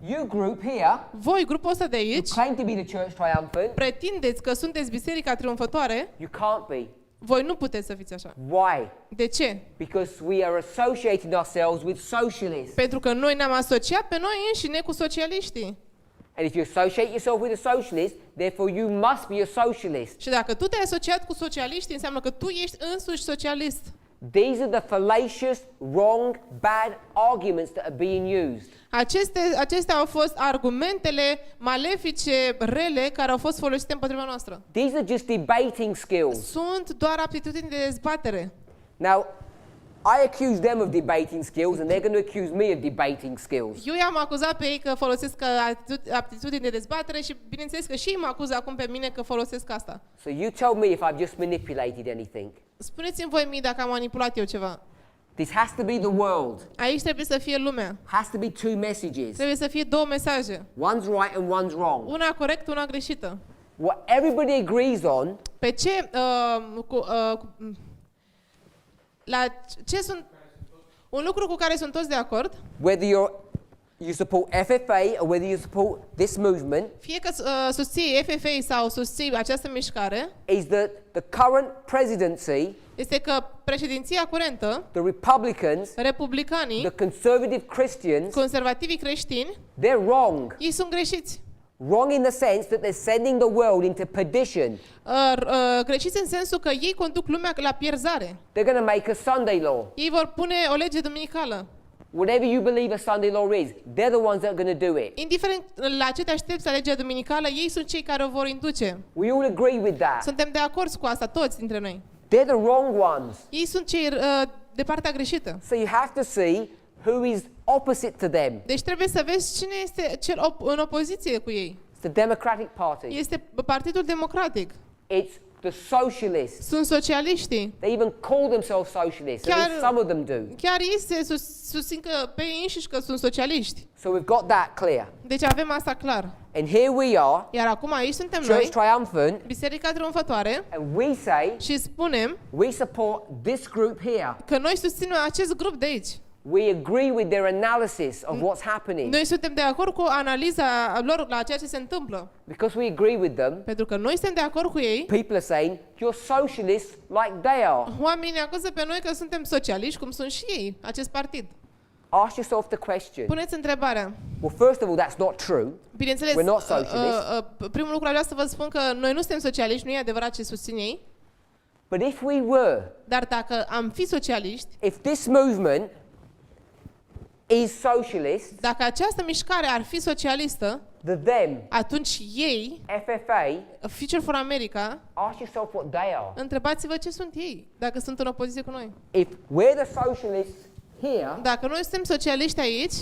you group here, voi, grupul ăsta de you aici, claim to be the church triumphant, pretindeți că sunteți biserica triumfătoare, you can't be. voi nu puteți să fiți așa. Why? De ce? Because we are associating ourselves with socialists. Pentru că noi ne-am asociat pe noi înșine cu socialiștii. And if you associate yourself with a socialist, therefore you must be a socialist. Și dacă tu te-ai asociat cu socialiștii, înseamnă că tu ești însuși socialist. These are the fallacious, wrong, bad arguments that are being used. Acestea au fost argumentele malefice, rele, care au fost folosite împotriva noastră. These are just debating skills. Sunt doar aptitudini de dezbatere. Now, I accuse them of debating skills and they're going to accuse me of debating skills. Eu i-am acuzat pe ei că folosesc aptitudini de dezbatere și bineînțeles că și ei mă acuză acum pe mine că folosesc asta. So you tell me if I've just manipulated anything. Spuneți-mi voi mie dacă am manipulat eu ceva. This has to be the world. Aici trebuie să fie lumea. Has to be two messages. Trebuie să fie două mesaje. One's right and one's wrong. Una corectă, una greșită. What everybody agrees on. Pe ce la ce sunt un lucru cu care sunt toți de acord, Whether you support FFA or whether you support this movement, fie că susții FFA sau susții această mișcare, is that the current presidency, este că președinția curentă, the Republicans, republicanii, the conservative Christians, conservativii creștini, they're wrong. ei sunt greșiți. Wrong in the sense that they're sending the world into perdition. Greșiți în sensul că ei conduc lumea la pierzare. They're going to make a Sunday law. Ei vor pune o lege duminicală. Whatever you believe a Sunday law is, they're the ones that are going to do it. Indiferent la ce te aștepți la legea duminicală, ei sunt cei care o vor induce. We all agree with that. Suntem de acord cu asta, toți dintre noi. They're the wrong ones. Ei sunt cei de partea greșită. So you have to see who is opposite to them. Deci trebuie să vezi cine este cel în opoziție cu ei. It's the Democratic Party. Este Partidul Democratic. It's the socialists. Sunt socialiștii. They even call themselves socialists. At least some of them do. Chiar ei se susțin că pe ei înșiși că sunt socialiști. So we've got that clear. Deci avem asta clar. And here we are, Iar acum aici suntem Church noi, Triumphant, Biserica Triumfătoare, and we say și spunem we support this group here. că noi susținem acest grup de aici. We agree with their analysis of what's happening. Noi suntem de acord cu analiza lor la ceea ce se întâmplă. Because we agree with them, Pentru că noi suntem de acord cu ei, people are saying, you're socialists like they are. oamenii ne acuză pe noi că suntem socialiști, cum sunt și ei, acest partid. Ask yourself the question. Puneți întrebarea. Well, first of all, that's not true. Bineînțeles, We're not socialists. primul lucru vreau să vă spun că noi nu suntem socialiști, nu e adevărat ce susțin ei. But if we were, Dar dacă am fi socialiști, if this movement is socialist, dacă această mișcare ar fi socialistă, the them, atunci ei, FFA, Future for America, ask yourself what they are. întrebați-vă ce sunt ei, dacă sunt în opoziție cu noi. If we're the socialists here, Dacă noi suntem socialiști aici,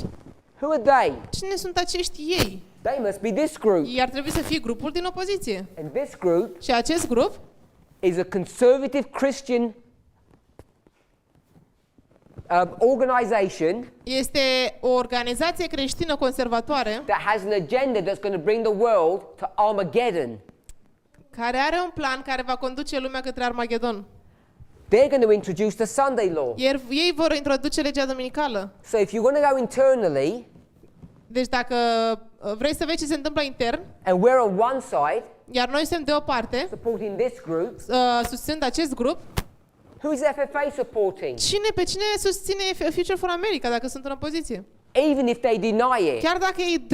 who are they? cine sunt acești ei? They must be this group. Ei ar trebui să fie grupul din opoziție. And this group Și acest grup is a conservative Christian organization este o organizație creștină conservatoare that has an agenda that's going to bring the world to Armageddon. care are un plan care va conduce lumea către Armagedon. They're going to introduce the Sunday law. Iar ei vor introduce legea duminicală. So if you want to go internally, Deci dacă vrei să vezi ce se întâmplă intern, and we're on one side iar noi suntem de o parte, supporting this group, susținând acest grup, who's FFA supporting? pe cine susține Future for America dacă sunt în opoziție? Even if they deny it, Chiar dacă ei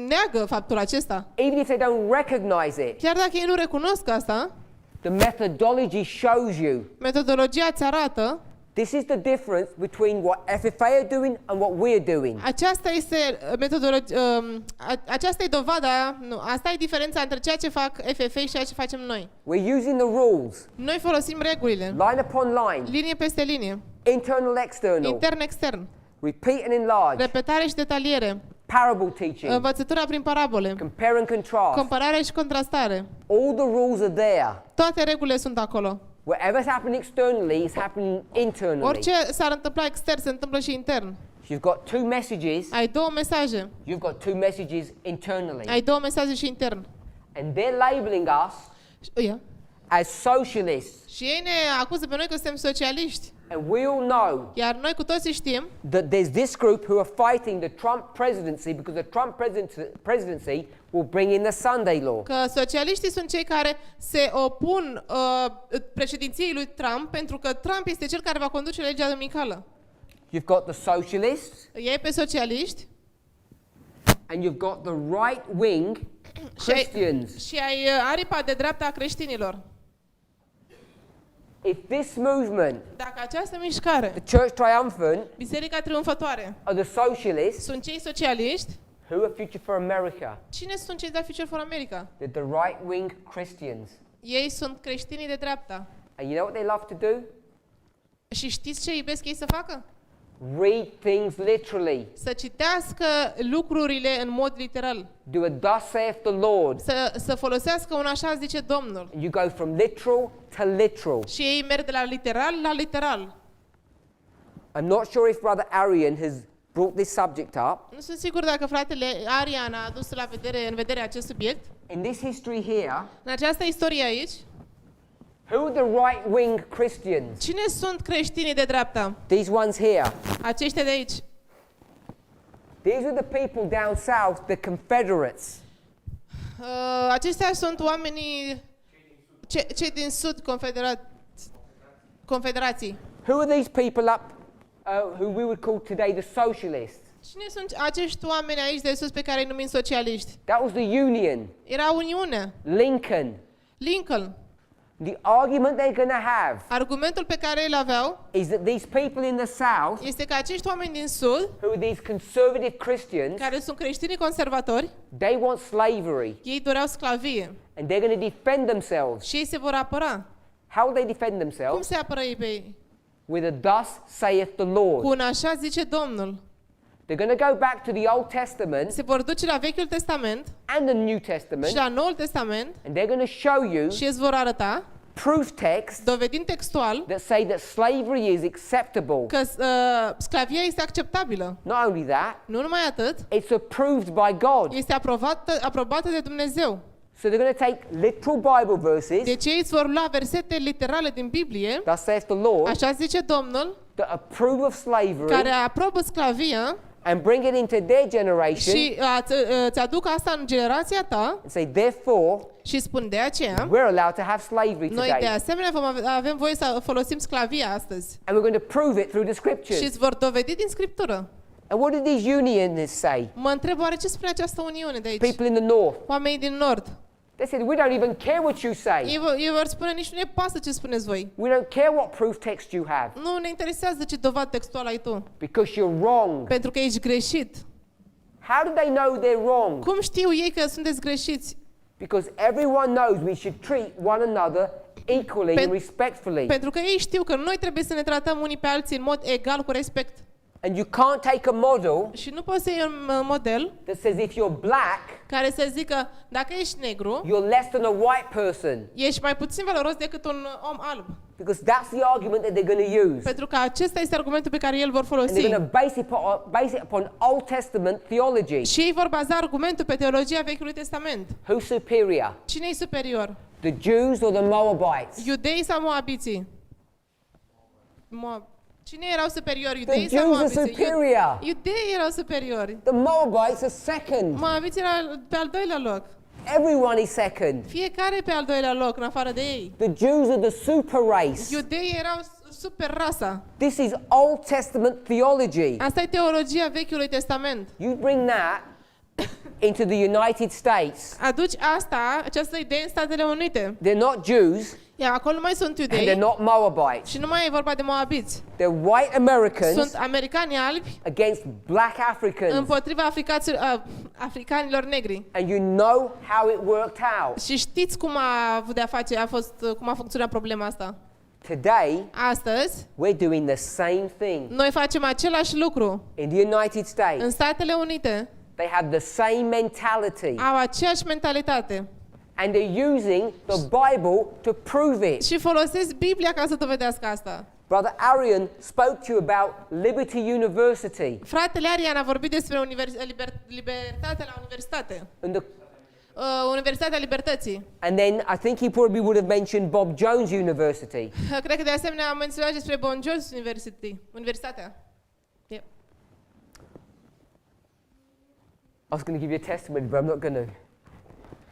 neagă faptul acesta, even if they don't recognize it, chiar dacă ei nu recunosc asta, the methodology shows you. metodologia îți arată. This is the difference between what FFA are doing and what we're doing. Aceasta este aceasta e dovada, nu, asta e diferența între ceea ce fac FFA și ceea ce facem noi. We're using the rules, Noi folosim regulile, line upon line, linie peste linie, internal, external, intern, extern, repeat and enlarge. repetare și detaliere. parable teaching, învățătura prin parabole, compare and contrast. comparare și contrastare. All the rules are there. Toate regulile sunt acolo. Whatever's happening externally is happening internally. Orice s-ar întâmpla extern, se întâmplă și intern. You've got two messages. Ai două mesaje. You've got two messages internally. Ai două mesaje și intern. And they're labeling us as socialists. Și ei ne acuză pe noi că suntem socialiști. And we all know Iar noi cu toții știm that there's this group who are fighting the Trump presidency because the Trump presidency will bring in the Sunday law. că socialiștii sunt cei care se opun președinției lui Trump pentru că Trump este cel care va conduce legea duminicală. You've got the socialists Ei pe socialiști and you've got the right-wing Christians. și ai aripa de dreapta a creștinilor. If this movement, Dacă această mișcare, the Church Triumphant, Biserica Triumfătoare, are the socialists, sunt cei socialiști, who are Future for America? cine sunt cei de la Future for America? They're the right-wing Christians. Ei sunt creștinii de dreapta. And you know what they love to do? Și știți ce iubesc ei să facă? Read things literally. Să citească lucrurile în mod literal. Do a thus saith the Lord. Să folosească un așa zice Domnul. And you go from literal to literal. Și ei merg de la literal la literal. I'm not sure if Brother Arian has brought this subject up. Nu sunt sigur dacă fratele Arian a adus în vedere acest subiect. In this history here, În această istorie aici, who are the right-wing Christians? cine sunt creștinii de dreapta? These ones here. Aceștia de aici. These are the people down south, the Confederates. Aceștia sunt oamenii cei din sud confederații. Who are these people up, who we would call today the socialists? Cine sunt acești oameni aici de sus pe care îi numim socialiști? That was the Union. Era Uniunea. Lincoln. Lincoln. The argument they're going to have Argumentul pe care îl aveau is that these people in the south, este că acești oameni din sud, who are these conservative Christians, care sunt creștinii conservatori, they want slavery. ei doreau sclavie And they're going to defend themselves. și ei se vor apăra. How will they defend Cum themselves? se apără ei pe ei? With a thus saith the Cu Lord. un așa zice Domnul. They're going to go back to the Old Testament Se vor duce la Vechiul Testament and the New și Testament, la Noul Testament and they're going to show you și îți vor arăta, proof texts dovedind textual, that say that slavery is acceptable. că sclavia este acceptabilă. Not only that, Nu numai atât, it's approved by God. este aprobată de Dumnezeu. So they're going to take literal Bible verses, Deci ei îți vor lua versete literale din Biblie, thus saith the Lord, așa zice Domnul, that approve of slavery care aprobă sclavia and bring it into their generation și îți aduc asta în generația ta and say, therefore, și spun de aceea, we're allowed to have slavery noi de today. asemenea avem voie să folosim sclavia astăzi. And we're going to prove it through the Și scriptures. îți vor dovedi din Scriptură. And what did these unionists say? Mă întreb oare ce spune această uniune de aici? People in the north. Oamenii din Nord. They said, we don't even care what you say. Ei vor spune, nici nu ne pasă ce spuneți voi. We don't care what proof text you have Nu ne interesează ce dovadă textuală ai tu, because you're wrong. pentru că ești greșit. How do they know they're wrong? Cum știu ei că sunteți greșiți? Because everyone knows we should treat one another equally and respectfully. Pentru că ei știu că noi trebuie să ne tratăm unii pe alții în mod egal, cu respect. And you can't take a model Și nu poți să iei un model that says if you're black, care să zică, dacă ești negru, you're less than a white person. ești mai puțin valoros decât un om alb. Because that's the argument that they're going to use. Pentru că acesta este argumentul pe care el vor And folosi. they're going to base it upon Old Testament theology. Și ei vor baza argumentul pe teologia Vechiului Testament. Who's superior? Cine e superior? The Jews or the Moabites? Iudeii sau moabiții? Cine erau superiori? The Iudeii sau Jews are moabiții? superior. Iudeii erau superiori. The Moabites are second. Moabiții erau pe al doilea loc. Everyone is second. Fiecare pe al doilea loc, în afară de ei. The Jews are the super race. Iudeii erau super rasa. This is Old Testament theology. Asta e teologia Vechiului Testament. You bring that into the United States. Aduci această idee în Statele Unite. They're not Jews Iar acolo nu mai sunt and iudei they're not Moabites. și nu mai e vorba de moabiți. They're white Americans Sunt americani albi against black Africans. împotriva africanilor negri. And you know how it worked out. Și știți cum cum a funcționat problema asta. Today, Astăzi, we're doing the same thing noi facem același lucru in the United States. în Statele Unite. They have the same mentality. au aceeași mentalitate And they're using the Bible to prove it. și folosesc Biblia ca să dovedească asta. Brother Arian spoke to you about Liberty University Fratele Arian a vorbit despre libertatea la universitate. and Universitatea Libertății. and then I think he probably would have mentioned Bob Jones University. Cred că de asemenea am menționat despre Bon Jones Universitatea. Yep. I was going to give you a testimony, but I'm not going to.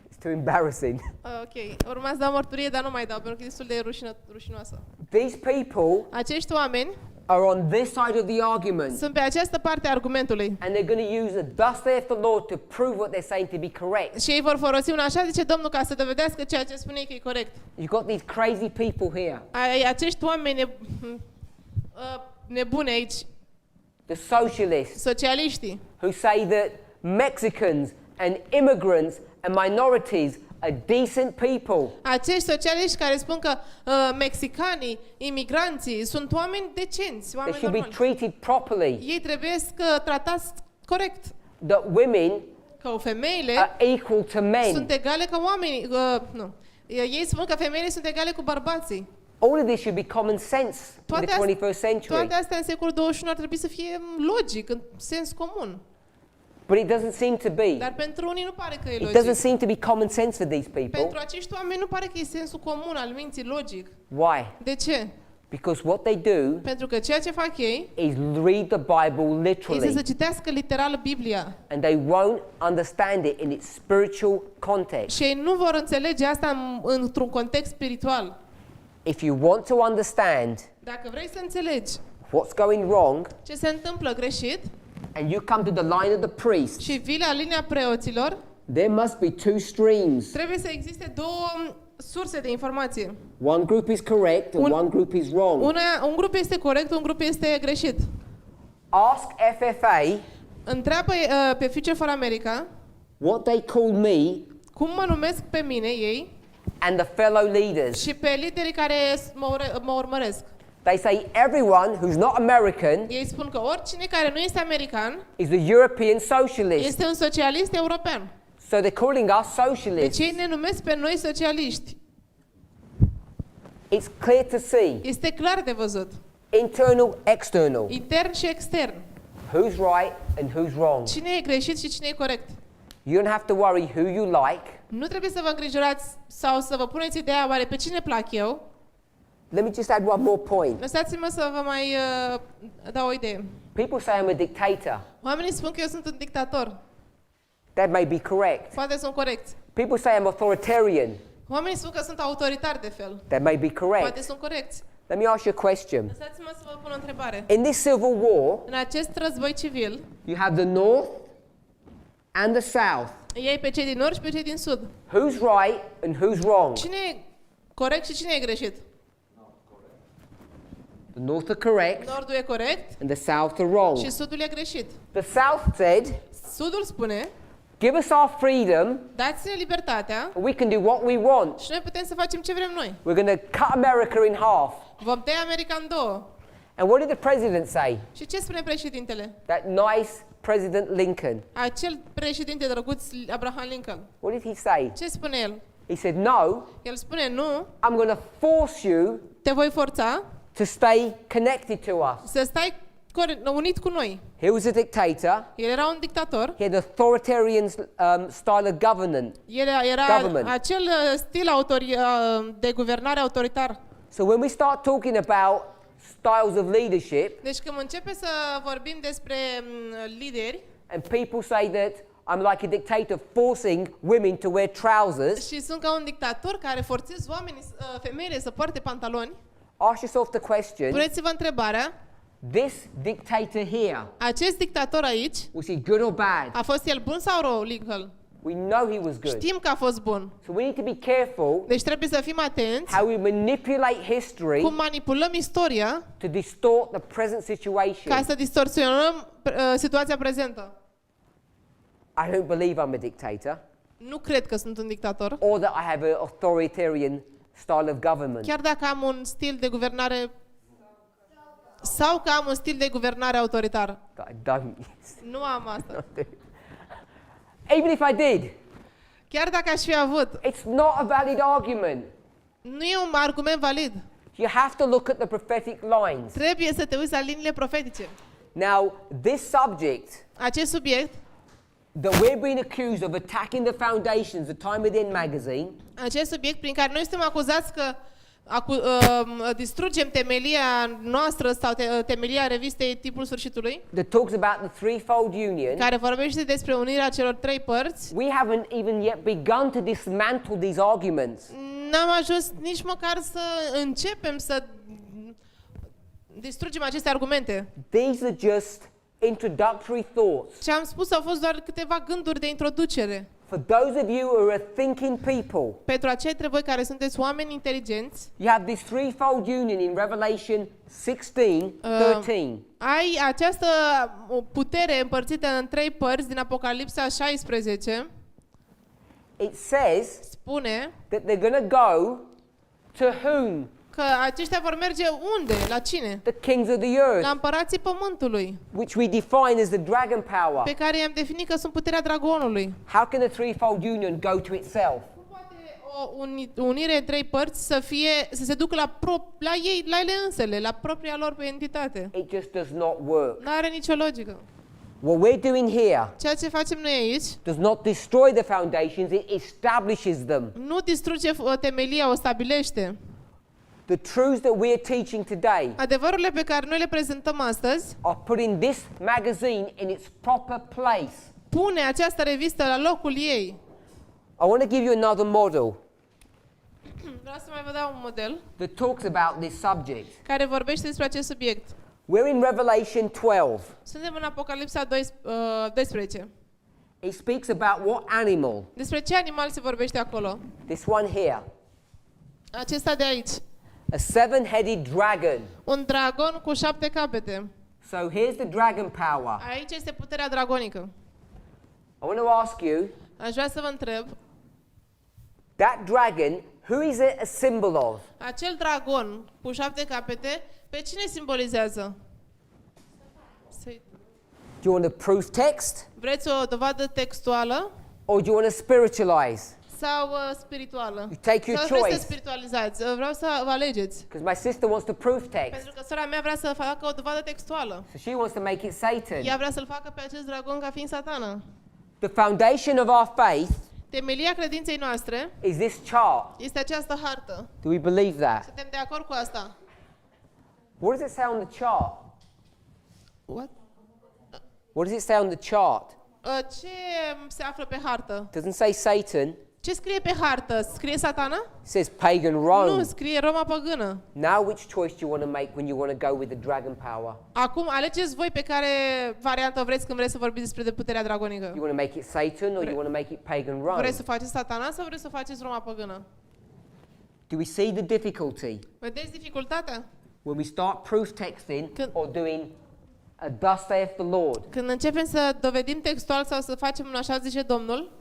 It's too embarrassing. Ok, urma să dau mărturie, dar nu mai dau, pentru că e destul de rușinoasă. These people Acești oameni are on this side of the argument, sunt pe această parte a argumentului. and they're going to use the thus saith the Lord to prove what they're saying to be correct. Și ei vor folosi un așa zice Domnul ca să dovedească ceea ce spune că e corect. You've got these crazy people here, Acești oameni nebuni aici, the socialists, socialiștii, who say that Mexicans and immigrants and minorities are decent people. acești socialiști care spun că mexicanii, imigranții sunt oameni decenți, They oameni should be normali. treated properly. Ei trebuie tratați corect. That women Că femeile are equal to men. sunt egale ca oamenii. Nu. Ei spun că femeile sunt egale cu bărbații. All of this should be common sense in the 21st century. Toate astea în secolul 21 ar trebui să fie logic, în sens comun. But it doesn't seem to be. Dar pentru unii nu pare că e It doesn't logic. seem to be common sense for these people. Pentru acești oameni nu pare că e sensul comun al minții logic. Why? De ce? Because what they do Pentru că ceea ce fac ei is read the Bible este să literally, citească literal Biblia. and they won't understand it in its spiritual context. Și ei nu vor înțelege asta într-un context spiritual. If you want to understand Dacă vrei să înțelegi what's going wrong, ce se întâmplă greșit and you come to the line of the priest, și vii la linia preoților, there must be two streams. trebuie să existe două surse de informație. One group is correct and one group is wrong. Un grup este corect, un grup este greșit. Ask FFA Întreabă pe Future for America what they call me cum mă numesc pe mine, ei, and the fellow leaders. și pe liderii care mă urmăresc. They say everyone who's not American Ei spun că oricine care nu este american is a European socialist. este un socialist european. So they're calling us Deci socialists. ei ne numesc pe noi socialiști. It's clear to see. Este clar de văzut. Internal, external. Intern și extern. Who's right and who's wrong. Cine e greșit și cine e corect. You don't have to worry who you like. Nu trebuie să vă îngrijorați sau să vă puneți ideea oare pe cine plac eu. Let me just add one more point. Lăsați-mă să vă mai dau o idee. People say I'm a dictator. Oamenii spun că eu sunt un dictator. That may be correct. Poate sunt corecți. People say I'm authoritarian. Oamenii spun că sunt autoritar de fel. That may be Poate correct. sunt corecți. Let me ask you a question. Lăsați-mă să vă pun o întrebare. In this civil war, În acest război civil, you have the North and the South. ei pe cei din nord și pe cei din sud. Who's right and who's wrong? Cine e corect și cine e greșit? The North are correct Nordul e corect and the South are wrong. și sudul e greșit. The South said, Sudul spune, give us our freedom dați-ne libertatea and we can do what we want. și noi putem să facem ce vrem noi. We're going to cut America in half. Vom tăia America în două. And what did the president say? Și ce spune președintele? That nice President Lincoln. Acel președinte drăguț Abraham Lincoln. What did he say? Ce spune el? He said, no, El spune, nu, I'm going to force you te voi forța to stay connected to us. să stai unit cu noi. He was a dictator. El era un dictator. He had authoritarian style of government. El era Government. acel stil de guvernare autoritar. So when we start talking about styles of leadership, Deci când începe să vorbim despre lideri and people say that I'm like a dictator forcing women to wear trousers, și sunt ca un dictator care forțează femeile să poarte pantaloni, ask yourself the question, puneți-vă întrebarea, this dictator here, acest dictator aici, was he good or bad? a fost el bun sau rău, Lincoln? We know he was good. Știm că a fost bun. So we need to be careful Deci trebuie să fim atenți how we manipulate history cum manipulăm istoria to distort the present ca situation. să distorsionăm situația prezentă. I don't believe I'm a dictator Nu cred că sunt un dictator, or that I have an authoritarian style of government. chiar dacă am un stil de guvernare sau că am un stil de guvernare autoritar. But I don't. Nu am asta. Even if I did, Chiar dacă aș fi avut, it's not a valid argument. nu e un argument valid. You have to look at the prophetic lines. Trebuie să te uiți la liniile profetice. Now, this subject Acest subiect, that we're being accused of attacking the foundations, the Time Within magazine, acest subiect prin care noi suntem acuzați că distrugem temelia noastră sau temelia revistei Timpul Sfârșitului, that talks about the threefold union, care vorbește despre unirea celor trei părți, we haven't even yet begun to dismantle these arguments. n-am ajuns nici măcar să începem să distrugem aceste argumente. These are just introductory thoughts. Ce am spus au fost doar câteva gânduri de introducere. For those of you who are thinking people, Pentru acei dintre voi care sunteți oameni inteligenți, you have this threefold union in Revelation 16:13. ai această putere împărțită în trei părți din Apocalipsa 16. It says Spune that they're going to go to whom? că aceștia vor merge unde? La cine? The kings of the earth, La împărații pământului, which we define as the dragon power. pe care i-am definit că sunt puterea dragonului. How can the threefold union go to itself? Cum poate o unire în trei părți să se ducă la ei, la ele însele, la propria lor entitate? It just does not work. Nu are nicio logică. What we're doing here Ceea ce facem noi aici does not destroy the foundations, it establishes them. nu distruge temelia, o stabilește. The truths that we are teaching today Adevărurile pe care noi le prezentăm astăzi are putting this magazine in its proper place. pune această revistă la locul ei. I want to give you another model Vreau să mai vă dau un model that talks about this subject. care vorbește despre acest subiect. We're in Revelation 12. Suntem în Apocalipsa 12. It speaks about what animal? Despre ce animal se vorbește acolo? This one here. Acesta de aici. A seven-headed dragon. Un dragon cu 7 capete. So here's the dragon power. Aici este puterea dragonică. I want to ask you, Aș vrea să vă întreb, that dragon, who is it a symbol of? acel dragon cu 7 capete, pe cine simbolizează? Do you want a proof text Vreți o dovadă textuală or do you want to spiritualize? sau spirituală? You take your Sau vreți să choice. spiritualizați? Vreau să vă alegeți. Because my sister wants the proof text. Pentru că sora mea vrea să facă o dovadă textuală. So she wants to make it Satan. Ea vrea să-l facă pe acest dragon ca fiind satana. The foundation of our faith Temelia credinței noastre is this chart. este această hartă. Do we believe that? Suntem de acord cu asta? What does it say on the chart? What? What does it say on the chart? Ce se află pe hartă? Doesn't say Satan. Ce scrie pe hartă? Scrie satana? It says pagan Rome. Nu, scrie Roma păgână. Now which choice do you want to make when you want to go with the dragon power? Acum alegeți voi pe care variantă vreți când vreți să vorbiți despre puterea dragonică. You want to make it Satan or you want to make it pagan Rome? Vreți să faceți satana sau vreți să faceți Roma păgână? Do we see the difficulty Vedeți dificultatea? when we start proof texting Când- or doing a thus saith the Lord? Când începem să dovedim textual sau să facem un așa zice Domnul,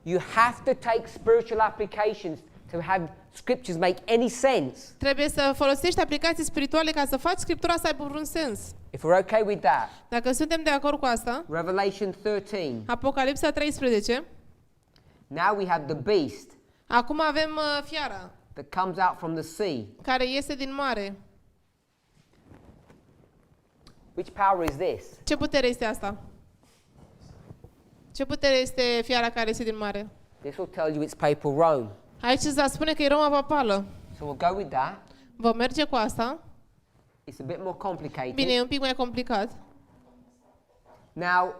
You have to take spiritual applications to have scriptures make any sense. trebuie să folosești aplicații spirituale ca să faci Scriptura să aibă un sens. If we're okay with that, Dacă suntem de acord cu asta, Revelation 13. Apocalipsa 13, Now we have the beast acum avem fiara that comes out from the sea. care iese din mare. Which power is this? Ce putere este asta? Ce putere este fiara care iese din mare? This will tell you it's papal Rome. Aici îți va spune că e Roma papală. So we'll go with that. Vom merge cu asta. It's a bit more complicated. Bine, e un pic mai complicat. Now,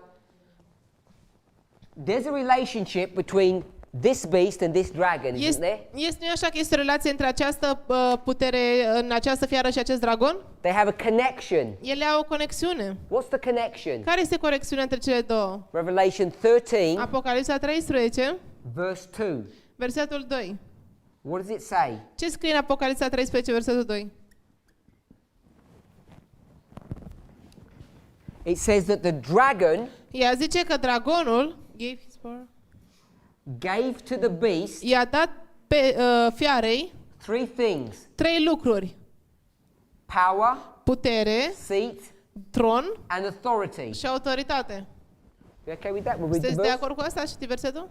there's a relationship between this beast and this dragon, isn't there? Nu așa că este o relație între această putere, în această fiară și acest dragon? They have a connection. Ele au o conexiune. What's the connection? Care este conexiunea între cele două? Revelation 13, Apocalipsa 13, verse 2. versetul 2. What does it say? Ce scrie în Apocalipsa 13, versetul 2? It says that the dragon Ea zice că dragonul gave to the beast i-a dat pe fiarei three things: 3 lucruri. power, Putere, seat, tron and authority. și autoritate. You okay with that? We'll read the Sunteți de verse. acord cu asta? Citi versetul?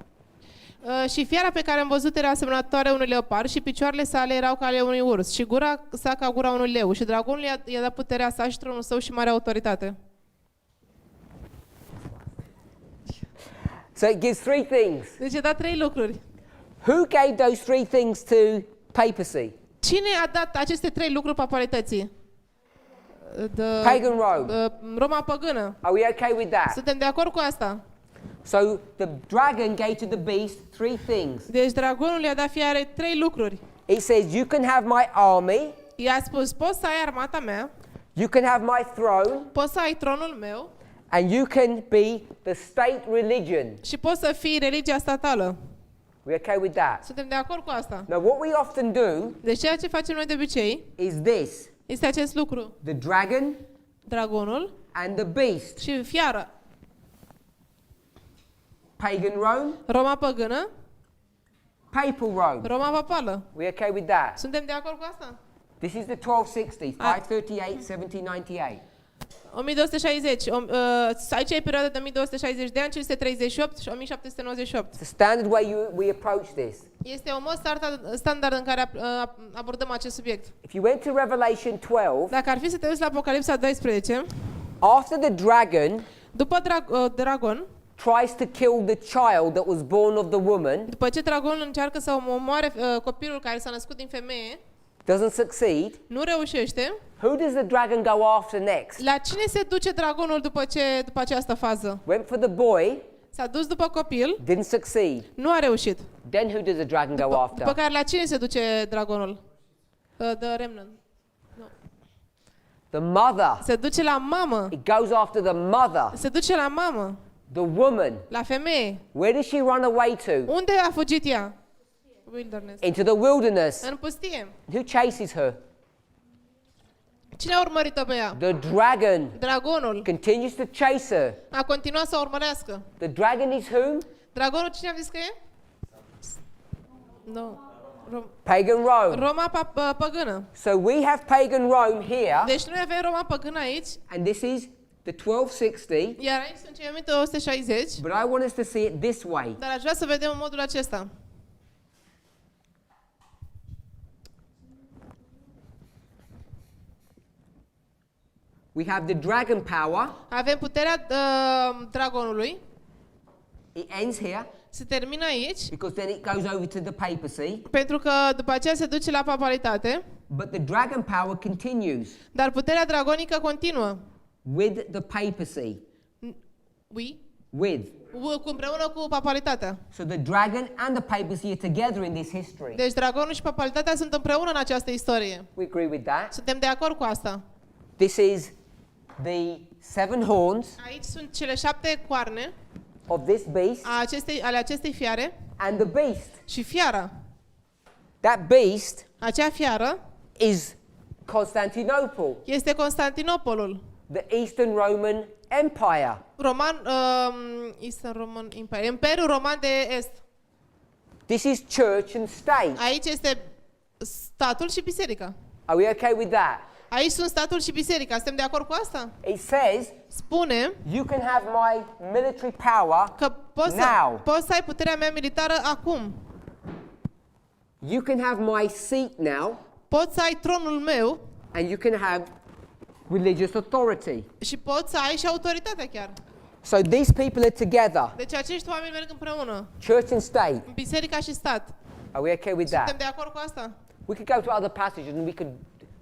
Și fiara pe care am văzut era asemănătoare unui leopard și picioarele sale erau ca ale unui urs și gura sa ca gura unui leu și dragonul i-a dat puterea sa și tronul său și mare autoritate. So it gives three things. Deci a dat 3 lucruri. Who gave those three things to papacy? Cine a dat aceste 3 lucruri papalității? Pagan Rome. Roma păgână. Are we okay with that? Suntem de acord cu asta? So the dragon gave to the beast three things. Deci dragonul i-a dat fiare 3 lucruri. It says, you can have my army, I-a spus, poți să ai armata mea, you can have my throne, poți să ai tronul meu and you can be the state religion. și poți să fii religia statală. We okay with that? Suntem de acord cu asta. Now what we often do Deci ceea ce facem noi de obicei is this. este acest lucru. The dragon Dragonul and the beast. și fiara. Pagan Rome, Roma păgână, papal Rome. Roma papală. We okay with that? Suntem de acord cu asta? This is the 1260, 538, 1798. 1260. Aici e perioada de 1260 de ani, 538 și 1798. It's the standard way we approach this. Este un mod standard în care abordăm acest subiect. If you went to Revelation 12, Dacă ar fi să te uiți la Apocalipsa 12, after the dragon după dragon, tries to kill the child that was born of the woman, după ce dragonul încearcă să omoare copilul care s-a născut din femeie, doesn't succeed, nu reușește, who does the dragon go after next? la cine se duce dragonul după această fază? Went for the boy, S-a dus după copil, didn't succeed. nu a reușit. Then who does the dragon go După after? care la cine se duce dragonul? The remnant. The mother. Se duce la mamă. It goes after the mother, Se duce la mamă, the woman. la femeie. Where does she run away to? Unde a fugit ea? Wilderness. Into the wilderness. În pustie. Who chases her? Cine a urmărit-o pe ea? The dragon Dragonul. continues to chase her. A continuat să o urmărească. The dragon is whom? Dragonul cine am zis că e? Nu. Pagan Rome. Roma păgână. So we have pagan Rome here, Deci noi avem Roma păgână aici, and this is the 1260, iar aici sunt cei 1260, but I want us to see it this way. dar aș vrea să vedem în modul acesta. We have the dragon power. Avem puterea dragonului, It ends here se termină aici, because then it goes over to the papacy, pentru că după aceea se duce la papalitate, but the dragon power continues dar puterea dragonică continuă. with the papacy. Oui? With. Împreună cu papalitatea. So the dragon and the papacy are together in this history. Deci dragonul și papalitatea sunt împreună în această istorie. We agree with that. Suntem de acord cu asta. This is the 7 horns Aici sunt cele 7 coarne of this beast ale acestei fiare and the beast. și fiara. That beast Acea fiară is Constantinople, este Constantinopolul, the Eastern Roman Empire. Eastern Roman Empire, Imperiul Roman de Est. This is church and state. Aici este statul și biserica. Are we okay with that? Aici sunt statul și biserica. Suntem de acord cu asta? It says Spune you can have my military power că now. poți să ai puterea mea militară acum. You can have my seat now, Poți să ai tronul meu and you can have religious authority. și poți să ai și autoritatea chiar. So these people are together, Deci acești oameni merg împreună. church and state. Biserica și stat. Are we okay with Suntem that? de acord cu asta? We could go to other passages and we could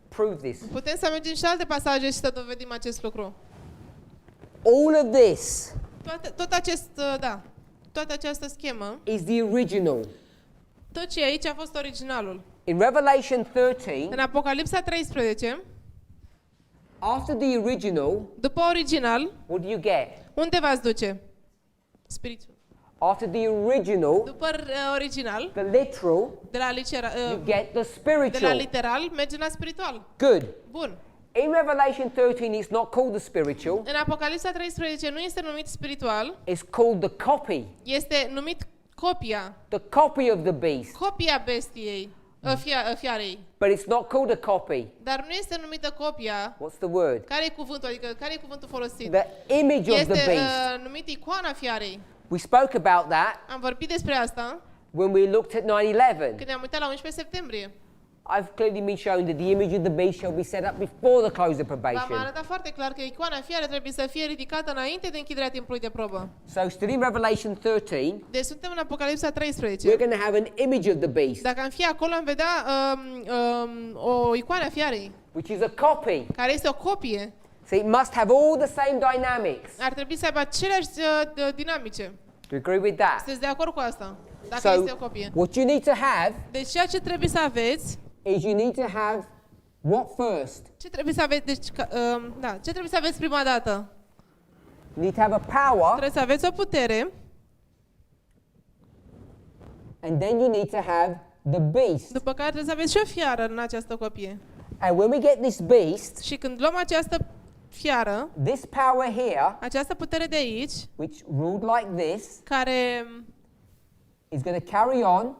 prove this. Putem să mergem și alte pasaje și să dovedim acest lucru. All of this Toată această schemă, is the original. tot ce e aici a fost originalul. In Revelation 13, În Apocalipsa 13, after the original, după original, what do you get? unde v-ați duce? Spiritul. After the original, După original, the literal, de la you get the de la spiritual. literal, mergem la spiritual. Good. Bun. In Revelation 13, it's not called the spiritual, În Apocalipsa 13 nu este numit spiritual, it's called the copy. este numit copia. The copy of the beast. Copia bestiei. fiarei. But it's not called a copy. Dar nu este numită copia. What's the word? Care e cuvântul? Adică care e cuvântul folosit? The image of Este the beast. numit icoana fiarei. We spoke about that Am vorbit despre asta when we looked at 9/11. când ne-am uitat la 11 septembrie. I've clearly been shown that the image of the beast shall be set up before the close of V-am probation. arătat foarte clar că icoana fiarei trebuie să fie ridicată înainte de închiderea timpului de probă. So still in Revelation 13, Deci suntem în Apocalipsa we're 13. going to have an image of the beast, Dacă am fi acolo, am vedea o icoană a fiarei, which is a copy. care este o copie. So it must have all the same dynamics. Ar trebui să aibă aceleași dinamice. Do you agree with that? Sunteți de acord cu asta? Dacă So este o copie. what you need to have Deci ceea ce trebuie să aveți, is you need to have what first? ce trebuie să aveți, deci, ce trebuie să aveți prima dată? You need to have a power, Trebuie să aveți o putere, and then you need to have the beast. după care trebuie să aveți și o fiară în această copie. And when we get this beast, Și când luăm această fiară, this power here, această putere de aici, which ruled like this, care is going to carry on,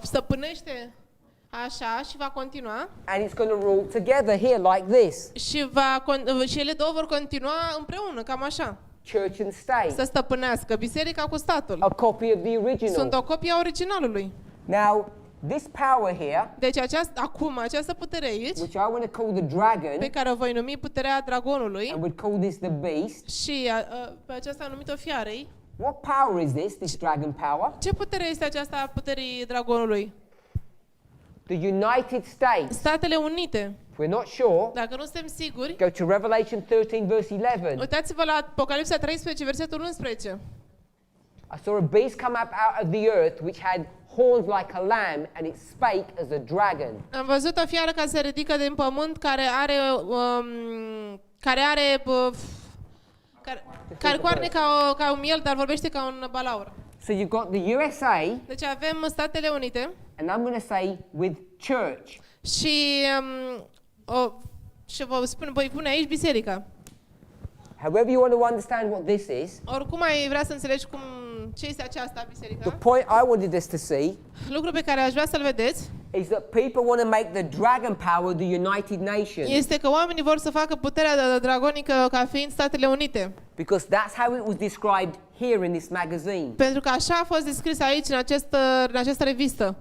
stăpânește așa și va continua and it's going to rule together here like this. și ele două vor continua împreună, cam așa. Church and state. Să stăpânească biserica cu statul. A copy of the original. Sunt o copie a originalului. Now, this power here, Deci această putere aici, which I want to call the dragon, pe care o voi numi puterea dragonului, and would call this the beast. și pe aceasta am numit-o fiarei. What power is this dragon power? Ce putere este aceasta a puterii dragonului? The United States. Statele Unite. If we're not sure, Dacă nu suntem siguri, go to Revelation 13 verse 11. uitați-vă la Apocalipsa 13, versetul 11. I saw a beast come up out of the earth which had horns like a lamb, and it spake as a dragon. Am văzut o fiară care se ridică din pământ, care coarne ca un miel, dar vorbește ca un balaur. So you've got the USA, Deci avem Statele Unite and I'm going to say with church. și voi pune aici biserica. However you want to understand what this is, Oricum ai vrea să înțelegi ce este aceasta the biserica. point I wanted us to see Lucru pe care aș vrea să-l vedeți is that people want to make the dragon power the United Nations, este că oamenii vor să facă puterea dragonică ca fiind Statele Unite. because that's how it was described here in this magazine. Pentru că așa a fost descris aici în această revistă.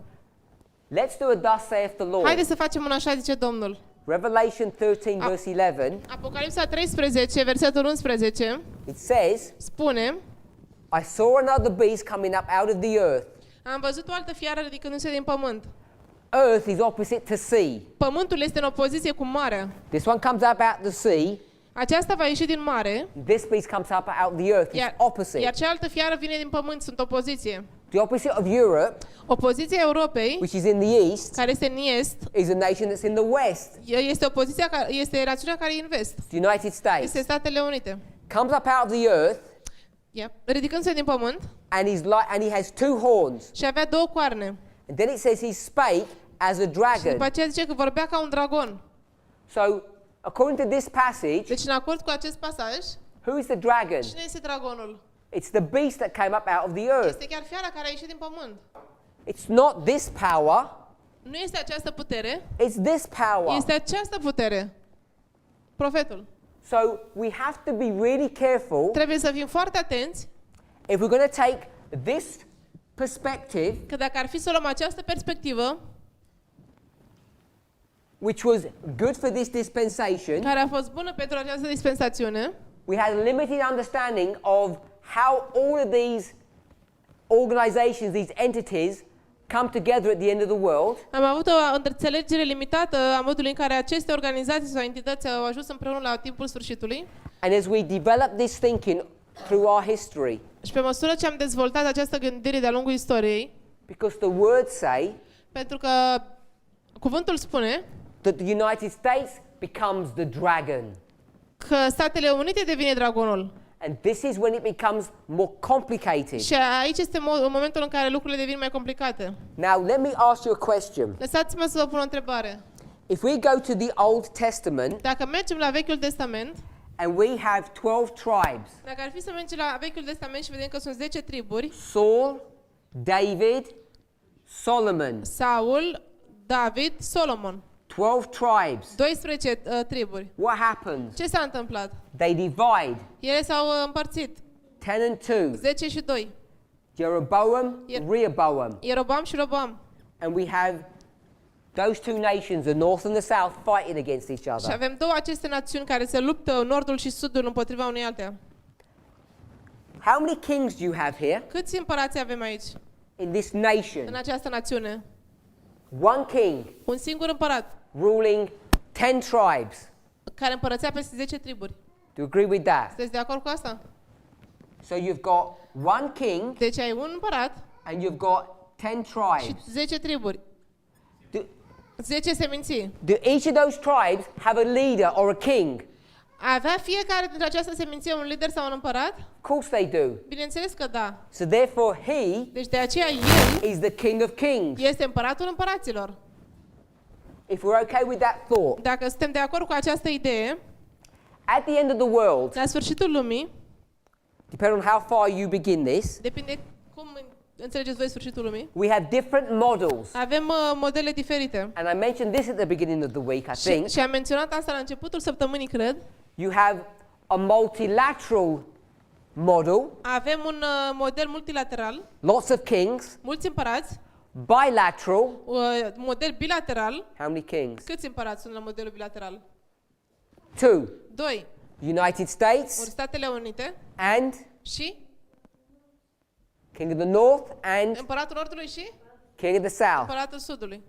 Let's do a thus saith the Lord. Haideți să facem un așa zice Domnul. Revelation 13 verse 11, Apocalipsa 13, versetul 11, it says, spune: I saw another beast coming up out of the earth. Am văzut o altă fiară ridicându-se din pământ. Earth is opposite to sea. Pământul este în opoziție cu marea. This one comes up out the sea. Aceasta va ieși din mare, This beast comes up out the earth. It's iar opposite. cealaltă fiară vine din pământ, sunt opoziție. The opposite of Europe, Opoziția Europei, which is in the east, care este în est, is a nation that's in the west. este rațiunea care e în vest. The United States Este Statele Unite. comes up out of the earth, Ridicându-se din pământ and he has two horns. și avea două coarne. And then it says he spake as a Și după dragon. aceea zice că vorbea ca un dragon. So, according to this passage, Deci în acord cu acest pasaj, who is the dragon? cine este dragonul? It's the beast that came up out of the earth. Este chiar fiara care a ieșit din pământ. It's not this power, Nu este această putere, it's this power. este această putere. Profetul. So, we have to be really careful Trebuie să fim foarte atenți if we're going to take this perspective, că dacă ar fi să luăm această perspectivă, which was good for this dispensation, care a fost bună pentru această dispensațiune, we had a limited understanding of how all of these organizations, these entities, come together at the end of the world. am avut o înțelegere limitată a modului în care aceste organizații sau entități au ajuns împreună la timpul sfârșitului. And as we develop this thinking through our history, Și pe măsură ce am dezvoltat această gândire de-a lungul istoriei, because the words say pentru că cuvântul spune that the United States becomes the dragon. că Statele Unite devine dragonul. And this is when it becomes more complicated. Și aici este momentul în care lucrurile devin mai complicate. Now, let me ask you a question. Lăsați-mă să vă pun o întrebare. If we go to the Old Testament Dacă mergem la Vechiul Testament, and we have 12 tribes, dacă ar fi să mergem la Vechiul Testament și vedem că sunt 10 triburi, Saul, David, Solomon. Saul, David, Solomon. 12 tribes. 12 triburi. What happens? Ce s-a întâmplat? They divide. Ele s-au împărțit. 10 and 2. 10 și 2. Jeroboam, Rehoboam. Ierobam și Robam. And we have those two nations, the north and the south, fighting against each Și other. avem două aceste națiuni care se luptă, nordul și sudul, împotriva unei alteia. How many kings do you have here Câți împărați avem aici, in this în nation? această națiune? One king Un singur împărat ruling 10 tribes. care împărățea peste 10 triburi. Do you agree with that? Sunteți de acord cu asta? So you've got one king Deci ai un împărat and you've got 10 și tribes. 10 triburi. Do, 10 seminții. do each of those tribes have a leader or a king? Avea fiecare dintre această seminție un lider sau un împărat? Of course they do. Bineînțeles că da. So therefore he Deci de aceea el is the king of kings. este împăratul împăraților. If we're okay with that thought, Dacă suntem de acord cu această idee, at the end of the world, la sfârșitul lumii, depending on how far you begin this, depinde cum înțelegeți voi sfârșitul lumii, we have different models. avem modele diferite. And I mentioned this at the beginning of the week, I think. Și am menționat asta la începutul săptămânii, cred. You have a multilateral model, Avem un model multilateral, lots of kings, mulți împărați, bilateral. model bilateral. How many kings? Câți împărați sunt la modelul bilateral? 2. 2. United States Statele Unite and și King of the North and împăratul Nordului și King of the South. împăratul Sudului.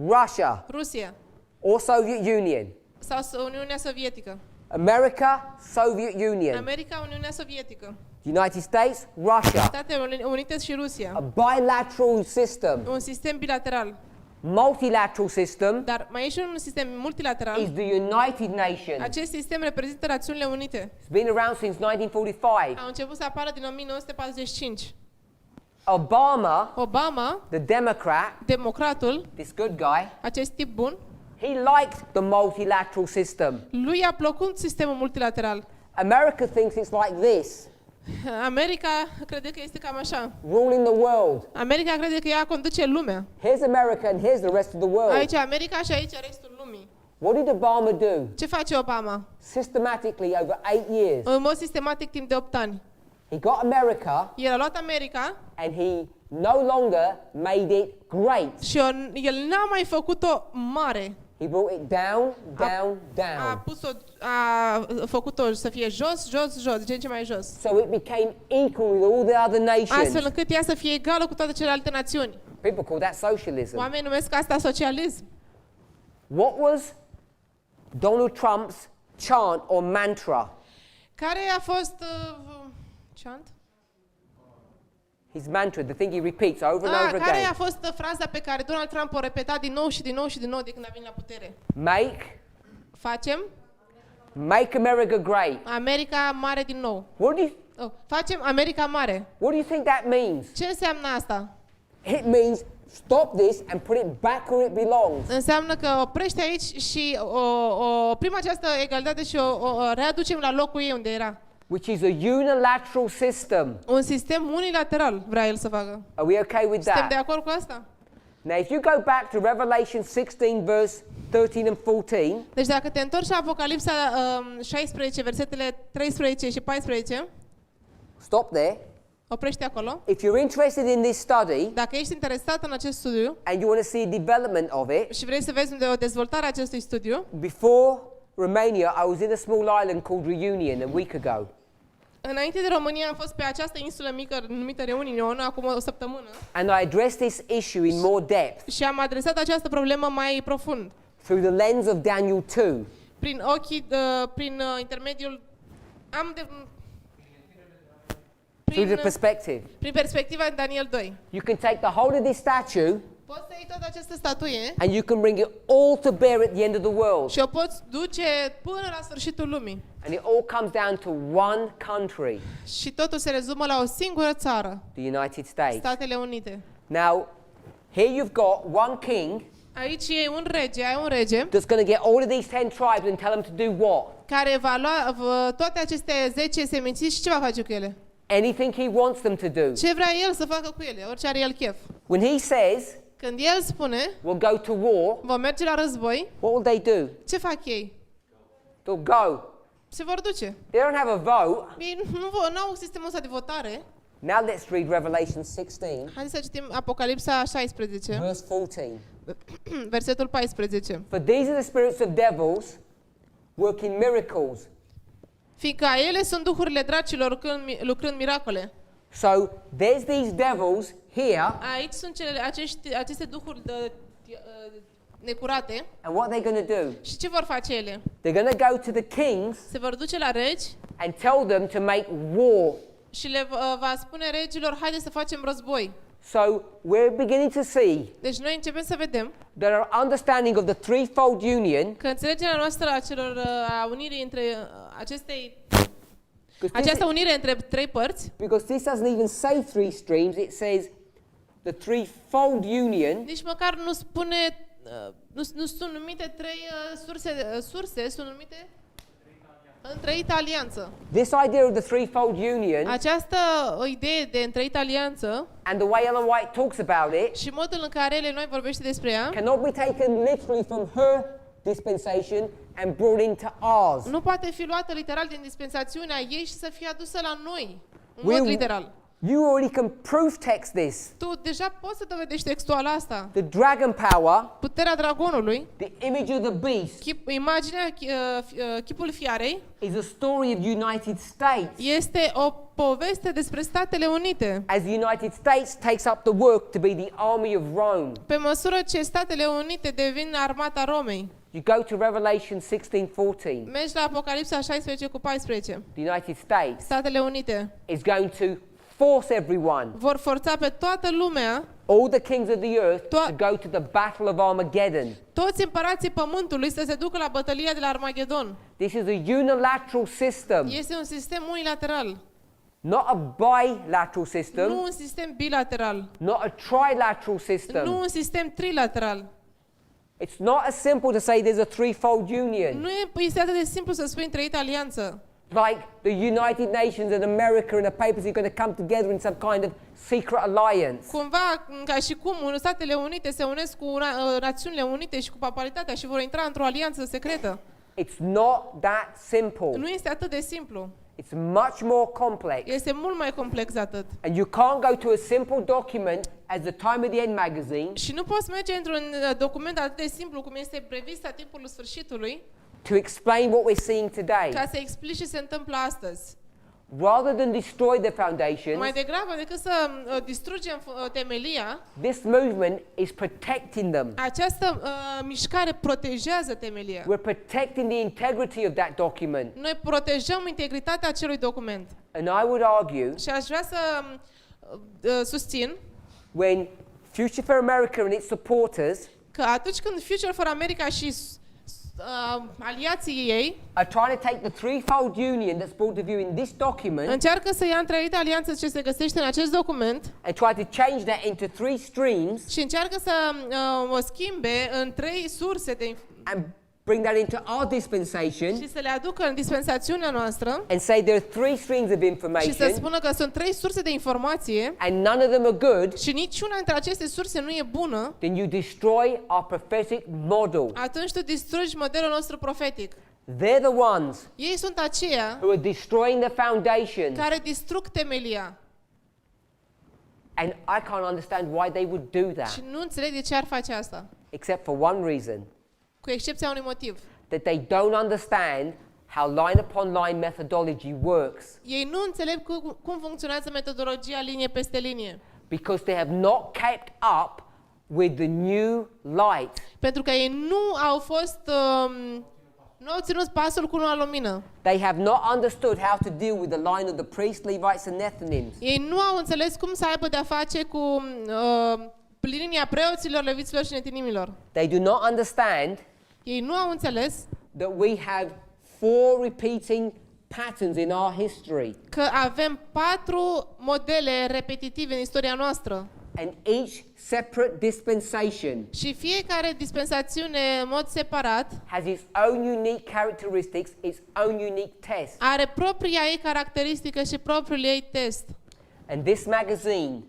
Russia Rusia or Soviet Union. sau Uniunea Sovietică. America, Soviet Union. America, Uniunea Sovietică. United States, Russia. Statele Unite și A Rusia. bilateral system. Un sistem bilateral. Multilateral system Dar mai e și un sistem multilateral. is the United Nations. Acest sistem reprezintă Națiunile Unite. It's been around since 1945. Au început să apară din 1945. Obama, the Democrat, democratul, this good guy, acest tip bun, he liked the multilateral system. lui a plăcut sistemul multilateral. America thinks it's like this, America crede că este cam așa. ruling the world. America crede că ea conduce lumea. Here's America and here's the rest of the world. Aici America și aici restul lumii. What did Obama do? Ce face Obama? Systematically over 8 years. În mod sistematic timp de 8 ani. He got America El a luat America and he no longer made it great. și el n-a mai făcut-o mare. He brought it down, down, A down. făcut-o să fie jos, jos, jos, din ce mai jos. So it became equal with all the other Astfel nations. încât ea să fie egală cu toate celelalte națiuni. People call that socialism. Oamenii numesc asta socialism. What was Donald Trump's chant or mantra? Care a fost chant? His mantra, the thing he repeats over and over Care a again. fost fraza pe care Donald Trump o repeta din nou și din nou și din nou de când a venit la putere? Make Facem America great. America mare din nou. Facem America mare. What do you think that means? Ce înseamnă asta? It means stop this and put it back where it belongs. Înseamnă că oprește aici și oprim această egalitate și o readucem la locul ei unde era. Which is a unilateral system. Un sistem unilateral vrea el să facă. Are we okay with Suntem de that? acord cu asta? Now, if you go back to Revelation 16, verse 13 and 14, Deci dacă te întorci la Apocalipsa 16, versetele 13 și 14, stop there. oprește acolo. If you're interested in this study Dacă ești interesat în acest studiu and you want to see a development of it, și vrei să vezi unde o dezvoltare a acestui studiu, before Romania, I was in a small island called Reunion a week ago. înainte de România am fost pe această insulă mică numită Reunion, acum o săptămână, And I addressed this issue in more depth și am adresat această problemă mai profund, through the lens of Daniel 2. prin intermediul Through the perspective. prin perspectiva Daniel 2. You can take the whole of this statue Poți să iei toată această statuie and you can bring it all to bear at the end of the world. și o poți duce până la sfârșitul lumii. And it all comes down to one country, Și totul se rezumă la o singură țară, the United States. Statele Unite. Now, here you've got one king Aici e un rege, ai un rege that's going to get all of these 10 tribes and tell them to do what? care va lua toate aceste 10 seminții și ce va face cu ele? Anything he wants them to do. Ce vrea el să facă cu ele, orice are el chef. When he says Când el spune, we'll go to war, vom merge la război, what will they do? ce fac ei? They'll go. Se vor duce. They don't have a vote. Ei nu au sistemul ăsta de votare. Now let's read Revelation 16, Haideți să citim Apocalipsa 16, verse 14. versetul 14. For these are the spirits of devils working miracles. Fiindcă ele sunt duhurile dracilor lucrând miracole. So there's these devils here, Aici sunt aceste duhuri necurate. and what they're going to do? Și ce vor face ele? They're going to go to the kings Se vor duce la regi and tell them to make war. și le va spune regilor, haide să facem război. So we're beginning to see Deci noi începem să vedem that our understanding of the threefold union, că înțelegerea noastră a unirii între această unire între trei părți, because this doesn't even say three streams, it says the threefold union nici măcar nu spune, nu sunt numite trei surse, sunt numite întreită alianță. This idea of the threefold union Această idee de întreită alianță and the way Ellen White talks about it și modul în care Ellen vorbește despre ea cannot be taken literally from her dispensation and brought into ours. nu poate fi luată literal din dispensațiunea ei și să fie adusă la noi, în mod literal. You already can proof text this. Tu deja poți să dovedești textual asta. The dragon power, Puterea dragonului, the image of the beast, imaginea, chipul fiarei, is a story of United States. este o poveste despre Statele Unite. As the United States takes up the work to be the army of Rome. Pe măsură ce Statele Unite devin armata Romei. You go to Revelation 16:14. Mergi la Apocalipsa 16:14. The United States Statele Unite is going to force everyone, vor forța pe toată lumea, all the kings of the earth, to To- go to the battle of Armageddon. toți împărații pământului să se ducă la bătălia de la Armagedon. This is a unilateral system, Este un sistem unilateral, not a bilateral system, nu un sistem bilateral, not a trilateral nu system. un sistem trilateral. It's not as simple to say there's a threefold union. Nu este atât de simplu să spui întreită alianță. Like the United Nations and America and the papers are going to come together in some kind of secret alliance. Cumva, ca și cum Statele Unite se unesc cu Națiunile Unite și cu papalitatea și vor intra într-o alianță secretă. It's not that simple. Nu este atât de simplu. It's much more complex. Este mult mai complex de atât. And you can't go to a simple document as the Time of the End magazine Și nu poți merge într-un document atât de simplu cum este revista Timpul Sfârșitului to explain what we're seeing today. ca să explici ce se întâmplă astăzi. Rather than destroy the foundations, Mai degrabă decât să distrugem temelia, this movement is protecting them. această mișcare protejează temelia. We're protecting the integrity of that document. Noi protejăm integritatea acelui document. And I would argue Și aș vrea să susțin when Future for America and its supporters că atunci când Future for America și aliații ei are trying to take the threefold union that's brought to view in this document încearcă să ia întreită alianță ce se găsește în acest document and try to change that into three streams și încearcă să o schimbe în trei surse and bring that into our dispensation și să le aducă în dispensațiunea noastră and say there are three streams of și să information spună că sunt trei surse de informație and none of them are good, și niciuna dintre aceste surse nu e bună, then you destroy our prophetic model. atunci tu distrugi modelul nostru profetic. They're the ones Ei sunt aceia who are destroying the foundations, care distrug temelia and I can't understand why they would do that, și nu înțeleg de ce ar face asta, except for one reason, cu excepția unui motiv. that they don't understand how line upon line methodology works, Ei nu înțeleg cum funcționează metodologia linie peste linie. because they have not kept up with the new light. Pentru că ei nu au fost, nu au ținut pasul cu noua lumină. They have not understood how to deal with the line of the priests, Levites and Nethinims. Ei nu au înțeles cum să aibă de-a face cu linia preoților, leviților și netinimilor. They do not understand Ei nu au înțeles that we have four repeating patterns in our history, că avem 4 modele repetitive în istoria noastră. and each separate dispensation Și fiecare dispensațiune în mod separat has its own unique characteristics, its own unique test. are propria ei caracteristică și propriul ei test. And this magazine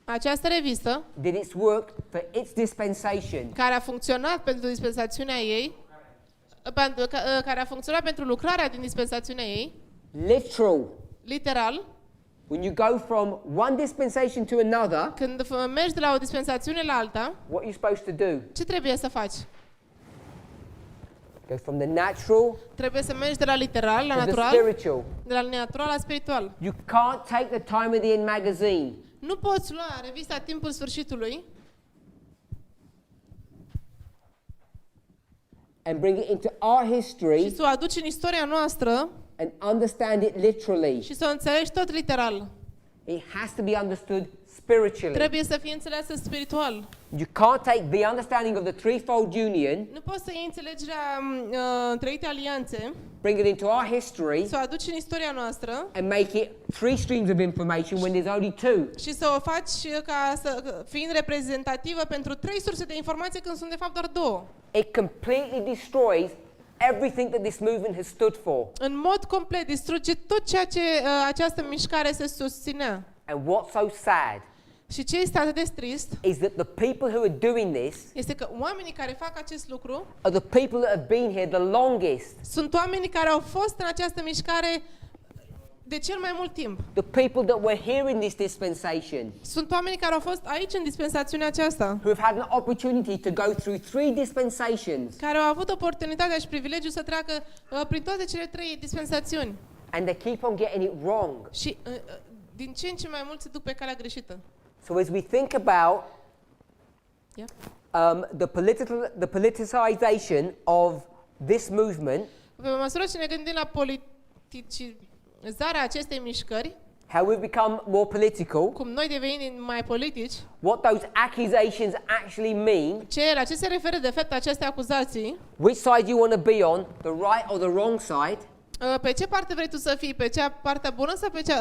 Această revistă, did its work for its dispensation. care a funcționat pentru dispensațiunea ei, care a funcționat pentru lucrarea din dispensațiunea ei, Literal. literal, When you go from one dispensation to another, când mergi de la o dispensațiune la alta, what are you supposed to do? ce trebuie să faci? Go from the natural Trebuie să mergi de la literal la to the natural, spiritual. de la natural la spiritual. You can't take the Time of the End magazine Nu poți lua revista Timpul Sfârșitului and bring it into our și history să o aduci în istoria noastră and understand it literally. și să o înțelegi tot literal. It has to be understood spiritually. Trebuie să fie înțeleasă spiritual. You can't take the understanding of the threefold union, Nu poți să iei înțelegerea întreite alianțe, bring it into our history, să o aduci în istoria noastră and make it three streams of information when there's only two. și să o faci fiind reprezentativă pentru 3 surse de informație când sunt de fapt doar 2. It completely destroys everything that this movement has stood for. În mod complet distruge tot ceea ce această mișcare se susținea. And what's so sad Și ce este atât de trist is that the people who are doing this este că oamenii care fac acest lucru are the people that have been here the longest. sunt oamenii care au fost în această mișcare de cel mai mult timp. The people that were here in this dispensation, Sunt oamenii care au fost aici în dispensațiunea aceasta, who have had an opportunity to go through three dispensations, care au avut oportunitatea și privilegiul să treacă prin toate cele 3 dispensațiuni. and they keep on getting it wrong. Și din ce în ce mai mult se duc pe calea greșită. So as we think about the politicization of this movement, Pe măsură ce ne gândim la politicizarea acestei mișcări, how we become more political, cum noi devenim mai politici, what those accusations actually mean, la ce se referă de fapt aceste acuzații, which side you want to be on, the right or the wrong side, pe ce parte vrei tu să fii, pe cea partea bună sau pe cea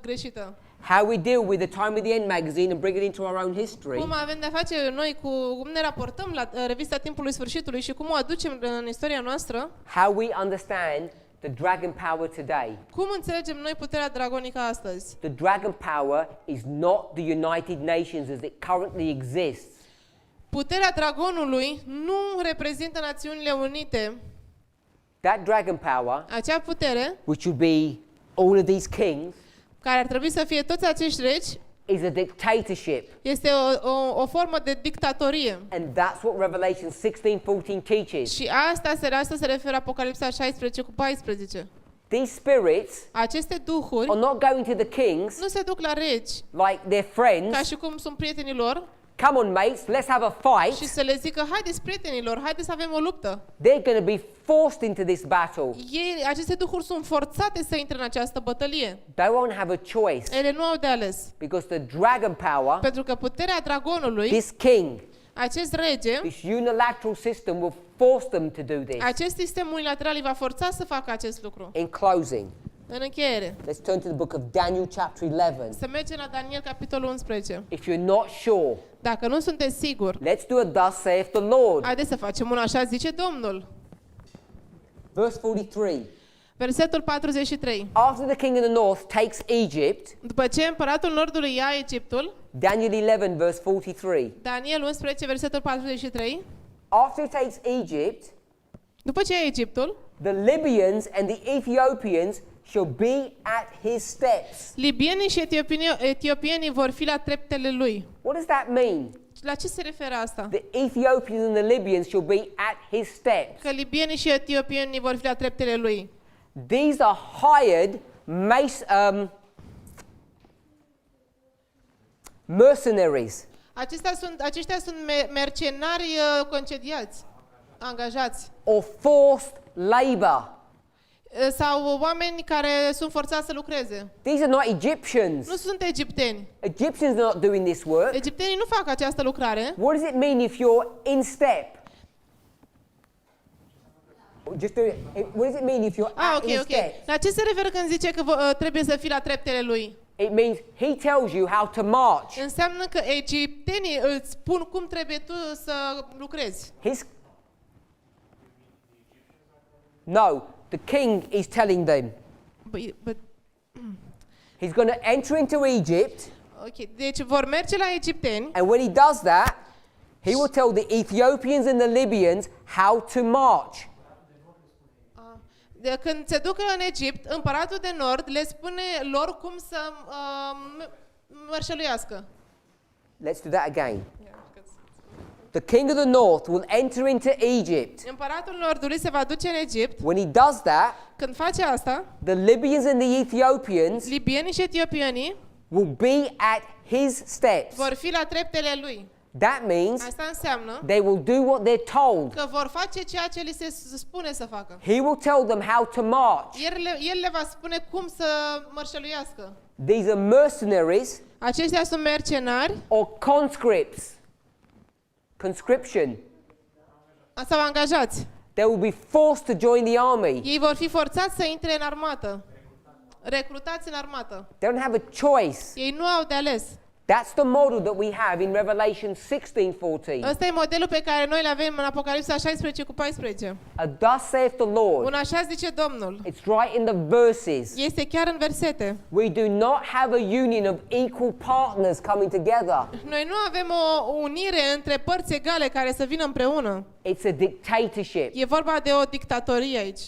greșită? how we deal with the Time of the End magazine and bring it into our own history, Cum avem de-a face noi cum ne raportăm la revista Timpului Sfârșitului și cum o aducem în istoria noastră, how we understand the dragon power today. cum înțelegem noi puterea dragonică astăzi? The dragon power is not the United Nations as it currently exists. Puterea dragonului nu reprezintă Națiunile Unite. That dragon power, Acea putere, which would be all of these kings, care ar trebui să fie toți acești regi, is a dictatorship. este o formă de dictatorie. And that's what Revelation 16:14 teaches. Și asta se referă Apocalipsa 16 cu 14. These spirits Aceste duhuri are not going to the kings nu se duc la regi like their friends. ca și cum sunt prietenii lor Come on, mates, let's have a fight. și să le zică, haideți prietenilor, haideți să avem o luptă. They're going to be forced into this battle. Aceste duhuri sunt forțate să intre în această bătălie. They won't have a choice Ele nu au de ales. because the dragon power, Pentru că puterea dragonului, this king, acest rege, this unilateral system will force them to do this. acest sistem unilateral îi va forța să facă acest lucru. In closing, În încheiere, let's turn to the book of Daniel chapter 11. să mergem la Daniel capitolul 11. If you're not sure, Dacă nu sunteți siguri, let's do a thus saith the Lord. haideți să facem un așa zice Domnul. Verse 43. Versetul 43. After the king of the north takes Egypt, După ce împăratul Nordului ia Egiptul, Daniel 11 verse 43. Daniel 11, versetul 43, After he takes Egypt, după ce ia Egiptul, the Libyans and the Ethiopians shall be at his steps. libienii și etiopienii vor fi la treptele lui. What does that mean? La ce se referă asta? The Ethiopians and the Libyans shall be at his steps. Că libienii și etiopienii vor fi la treptele lui. These are hired mercenaries. Aceștia sunt mercenari concediați, angajați. Or forced labor. Sau oameni care sunt forțați să lucreze. These are not Egyptians. Nu sunt egipteni. Egyptians are not doing this work. Egiptenii nu fac această lucrare. What does it mean if you're in step? Just do it. What does it mean if you're at in Ok. step? La ce se referă când zice că trebuie să fii la treptele lui? It means he tells you how to march. Înseamnă că egiptenii îți spun cum trebuie tu să lucrezi. No, the king is telling them. But He's going to enter into Egypt. Ok, deci vor merge la egipteni And when he does that, he will tell the Ethiopians and the Libyans how to march. când se duc în Egipt, împăratul de nord le spune lor cum să mărșăluiască. Let's do that again. The king of the north will enter into Egypt. Împăratul nordului se va duce în Egipt. When he does that, Când face asta, the Libyans and the Ethiopians libienii și etiopienii will be at his steps. vor fi la treptele lui. That means Asta înseamnă they will do what they're told. că vor face ceea ce li se spune să facă. He will tell them how to march. El le va spune cum să mărșăluiască. These are mercenaries Aceștia sunt mercenari or conscripts. Conscription. sau angajați. They will be forced to join the army. Ei vor fi forțați să intre în armată. Recrutați în armată. They don't have a choice. Ei nu au de ales. That's the model that we have in Revelation 16:14. Ăsta e modelul pe care noi îl avem în Apocalipsa 16:14. Thus saith the Lord. Un așa zice Domnul. It's right in the verses. Este chiar în versete. We do not have a union of equal partners coming together. Noi nu avem o unire între părți egale care să vină împreună. It's a dictatorship. E vorba de o dictatorie aici.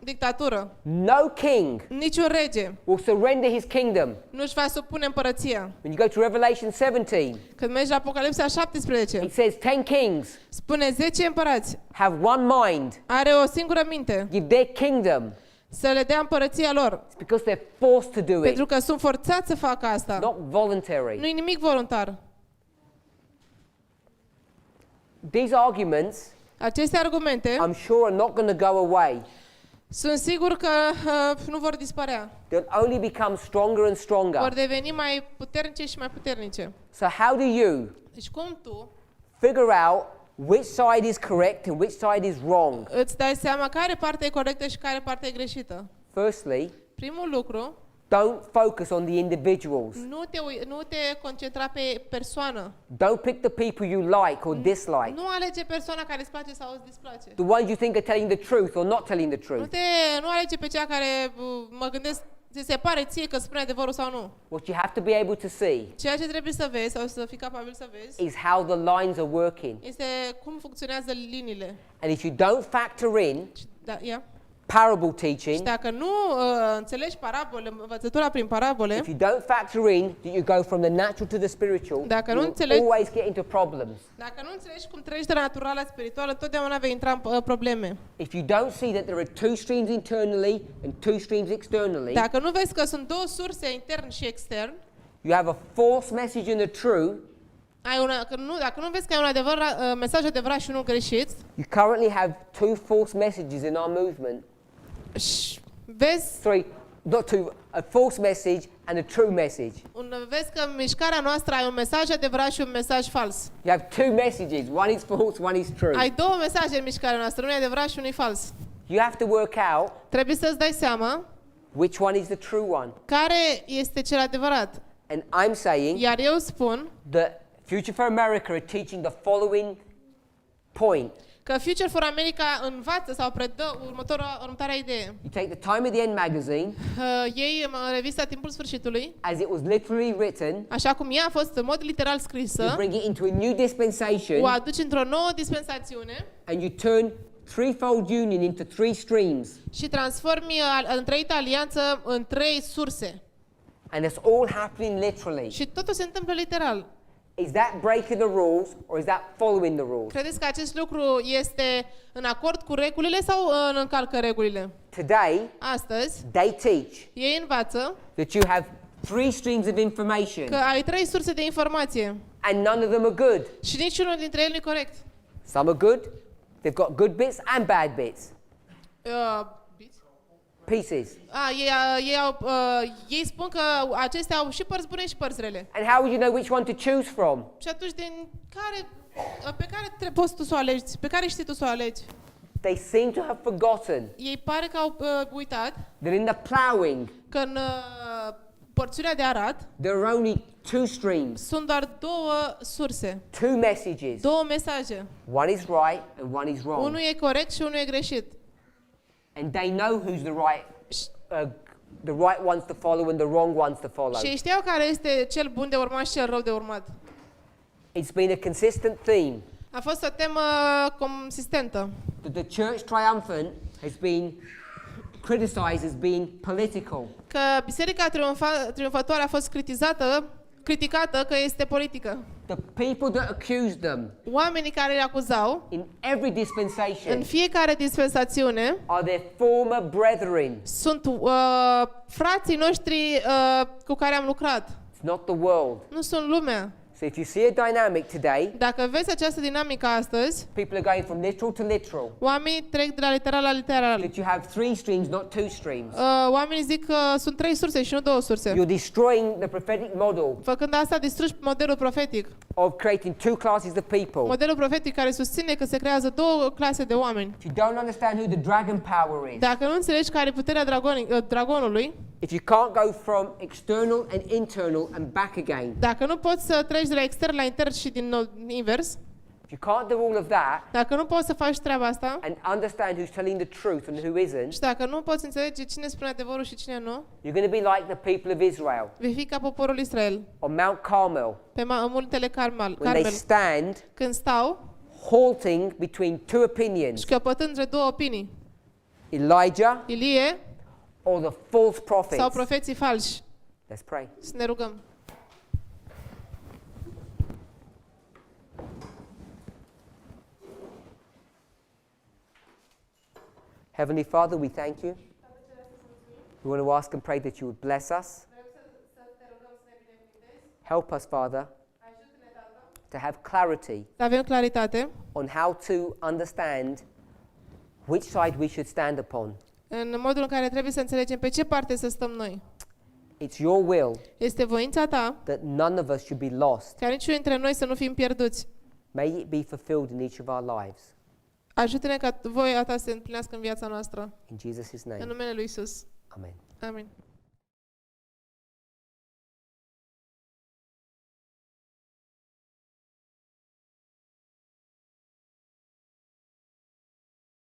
Dictatură. No king Niciun rege will surrender his kingdom. nu-și va supune împărăția. When you go to Revelation 17, Când mergi la Apocalipsa 17, it says 10 kings spune 10 împărați. have one mind, Are o singură minte. give their kingdom. Să le dea împărăția lor. It's because they're forced to do it, Pentru că sunt forțați să facă asta. not voluntary. Nu e nimic voluntar. These arguments, Aceste argumente I'm sure, are not going to go away. sunt sigur că nu vor dispărea. They'll only become stronger and stronger. Vor deveni mai puternice și mai puternice. So how do you Deci cum tu figure out which side is correct and which side is wrong? îți dai seama care parte e corectă și care parte e greșită? Firstly, Primul lucru, don't focus on the individuals. nu te concentra pe persoană. Don't pick the people you like or dislike. Nu alege persoana care îți place sau îți displace. The ones you think are telling the truth or not telling the truth. Nu alege pe cea care mă gândesc ți se pare ție că spune adevărul sau nu. What you have to be able to see Ceea ce trebuie să vezi sau să fii capabil să vezi is how the lines are working. este cum funcționează liniile. And if you don't factor in Da, parable Și teaching, dacă nu înțelegi parabole, învățătura prin parabole, if you don't factor in that you go from the natural to the spiritual, Dacă nu you'll înțelegi- always get into problems. dacă nu înțelegi cum treci de la natural la spiritual, întotdeauna vei intra în probleme. If you don't see that there are two streams internally and two streams externally, Dacă nu vezi că sunt două surse, intern și extern, you have a false message and a true, dacă nu vezi că ai un mesaj adevărat și unul greșit, you currently have two false messages in our movement. și vezi, Not two, a false message and a true message. vezi că în mișcarea noastră ai un mesaj adevărat și un mesaj fals. You have two messages, one is false, one is true. Ai două mesaje în mișcarea noastră, unul e adevărat și unul e fals. You have to work out Trebuie să-ți dai seama which one is the true one. care este cel adevărat. And I'm saying Iar eu spun that Future for America are teaching the following point. că Future for America învață sau predă următoarea idee. You take the Time of the End magazine, Ei în revista Timpul Sfârșitului, as it was literally written, așa cum ea a fost în mod literal you scrisă, bring it into a new dispensation, o aduci într-o nouă dispensațiune and you turn threefold union into three streams. și transformi întreita alianță în 3 surse. And it's all happening literally. Și totul se întâmplă literal. Is that breaking the rules or is that following the rules? Credeți că acest lucru este în acord cu regulile sau încalcă regulile? Today, Astăzi, they teach ei învață that you have three streams of information că ai 3 surse de informație and none of them are good. și niciunul dintre ele nu e corect. Some are good, they've got good bits and bad bits. Pieces. Ei spun că acestea au și părți bune și părți rele. And how would you know which one to choose from? Și atunci pe care poți tu să o alegi? Pe care știi tu să o alegi? They seem to have forgotten Ei pare că au uitat that in the ploughing, că în porțiunea de arat there are only two streams, sunt doar 2 surse, two messages. 2 mesaje. One is right and one is wrong. Unul e corect și unul e greșit. And they know who's the right the right ones to follow and the wrong ones to follow. Și ei știau care este cel bun de urmat și cel rău de urmat. It's been a consistent theme A fost o temă consistentă. that the church triumphant has been criticized as being political. Că biserica triumfătoare a fost criticată că este politică. The people that accused them Oamenii care îi acuzau in every în dispensation fiecare dispensațiune are their former brethren. sunt frații noștri cu care am lucrat. It's not the world. Nu sunt lumea. So if you see a dynamic today, Dacă vezi această dinamică astăzi, people are going from literal to literal. oamenii trec de la literal la literal. That you have 3 streams, not 2 streams. Oamenii zic că sunt 3 surse și nu 2 surse. You're destroying the prophetic model Făcând asta, distrugi modelul profetic. of creating 2 classes of people. Modelul profetic care susține că se creează 2 clase de oameni. If you don't understand who the dragon power is, Dacă nu înțelegi care e puterea dragonului, if you can't go from external and internal and back again, dacă nu poți să treci de la extern la intern și din nou invers, if you can't do all of that dacă nu poți să faci treaba asta and understand who's telling the truth and who isn't, și dacă nu poți înțelege cine spune adevărul și cine nu, you're going to be like the people of Israel vei fi ca poporul Israel on Mount Carmel pe muntele when they Carmel, stand când stau halting between 2 opinions, și căpătând între 2 opinii, Elijah Ilie or the false sau prophets. profeții falși. Let's pray. Să ne rugăm. Heavenly Father, we thank you. We want to ask and pray that you would bless us. Help us, Father, to have clarity Să avem claritate on how to understand which side we should stand upon. în modul în care trebuie să înțelegem pe ce parte să stăm noi. It's your will Este voința ta that none of us should be lost. ca niciunul dintre noi să nu fim pierduți. May it be fulfilled in each of our lives. Ajută-ne ca voia ta să se împlinească în viața noastră. In Jesus' În name, numele lui Isus. amen. Amin.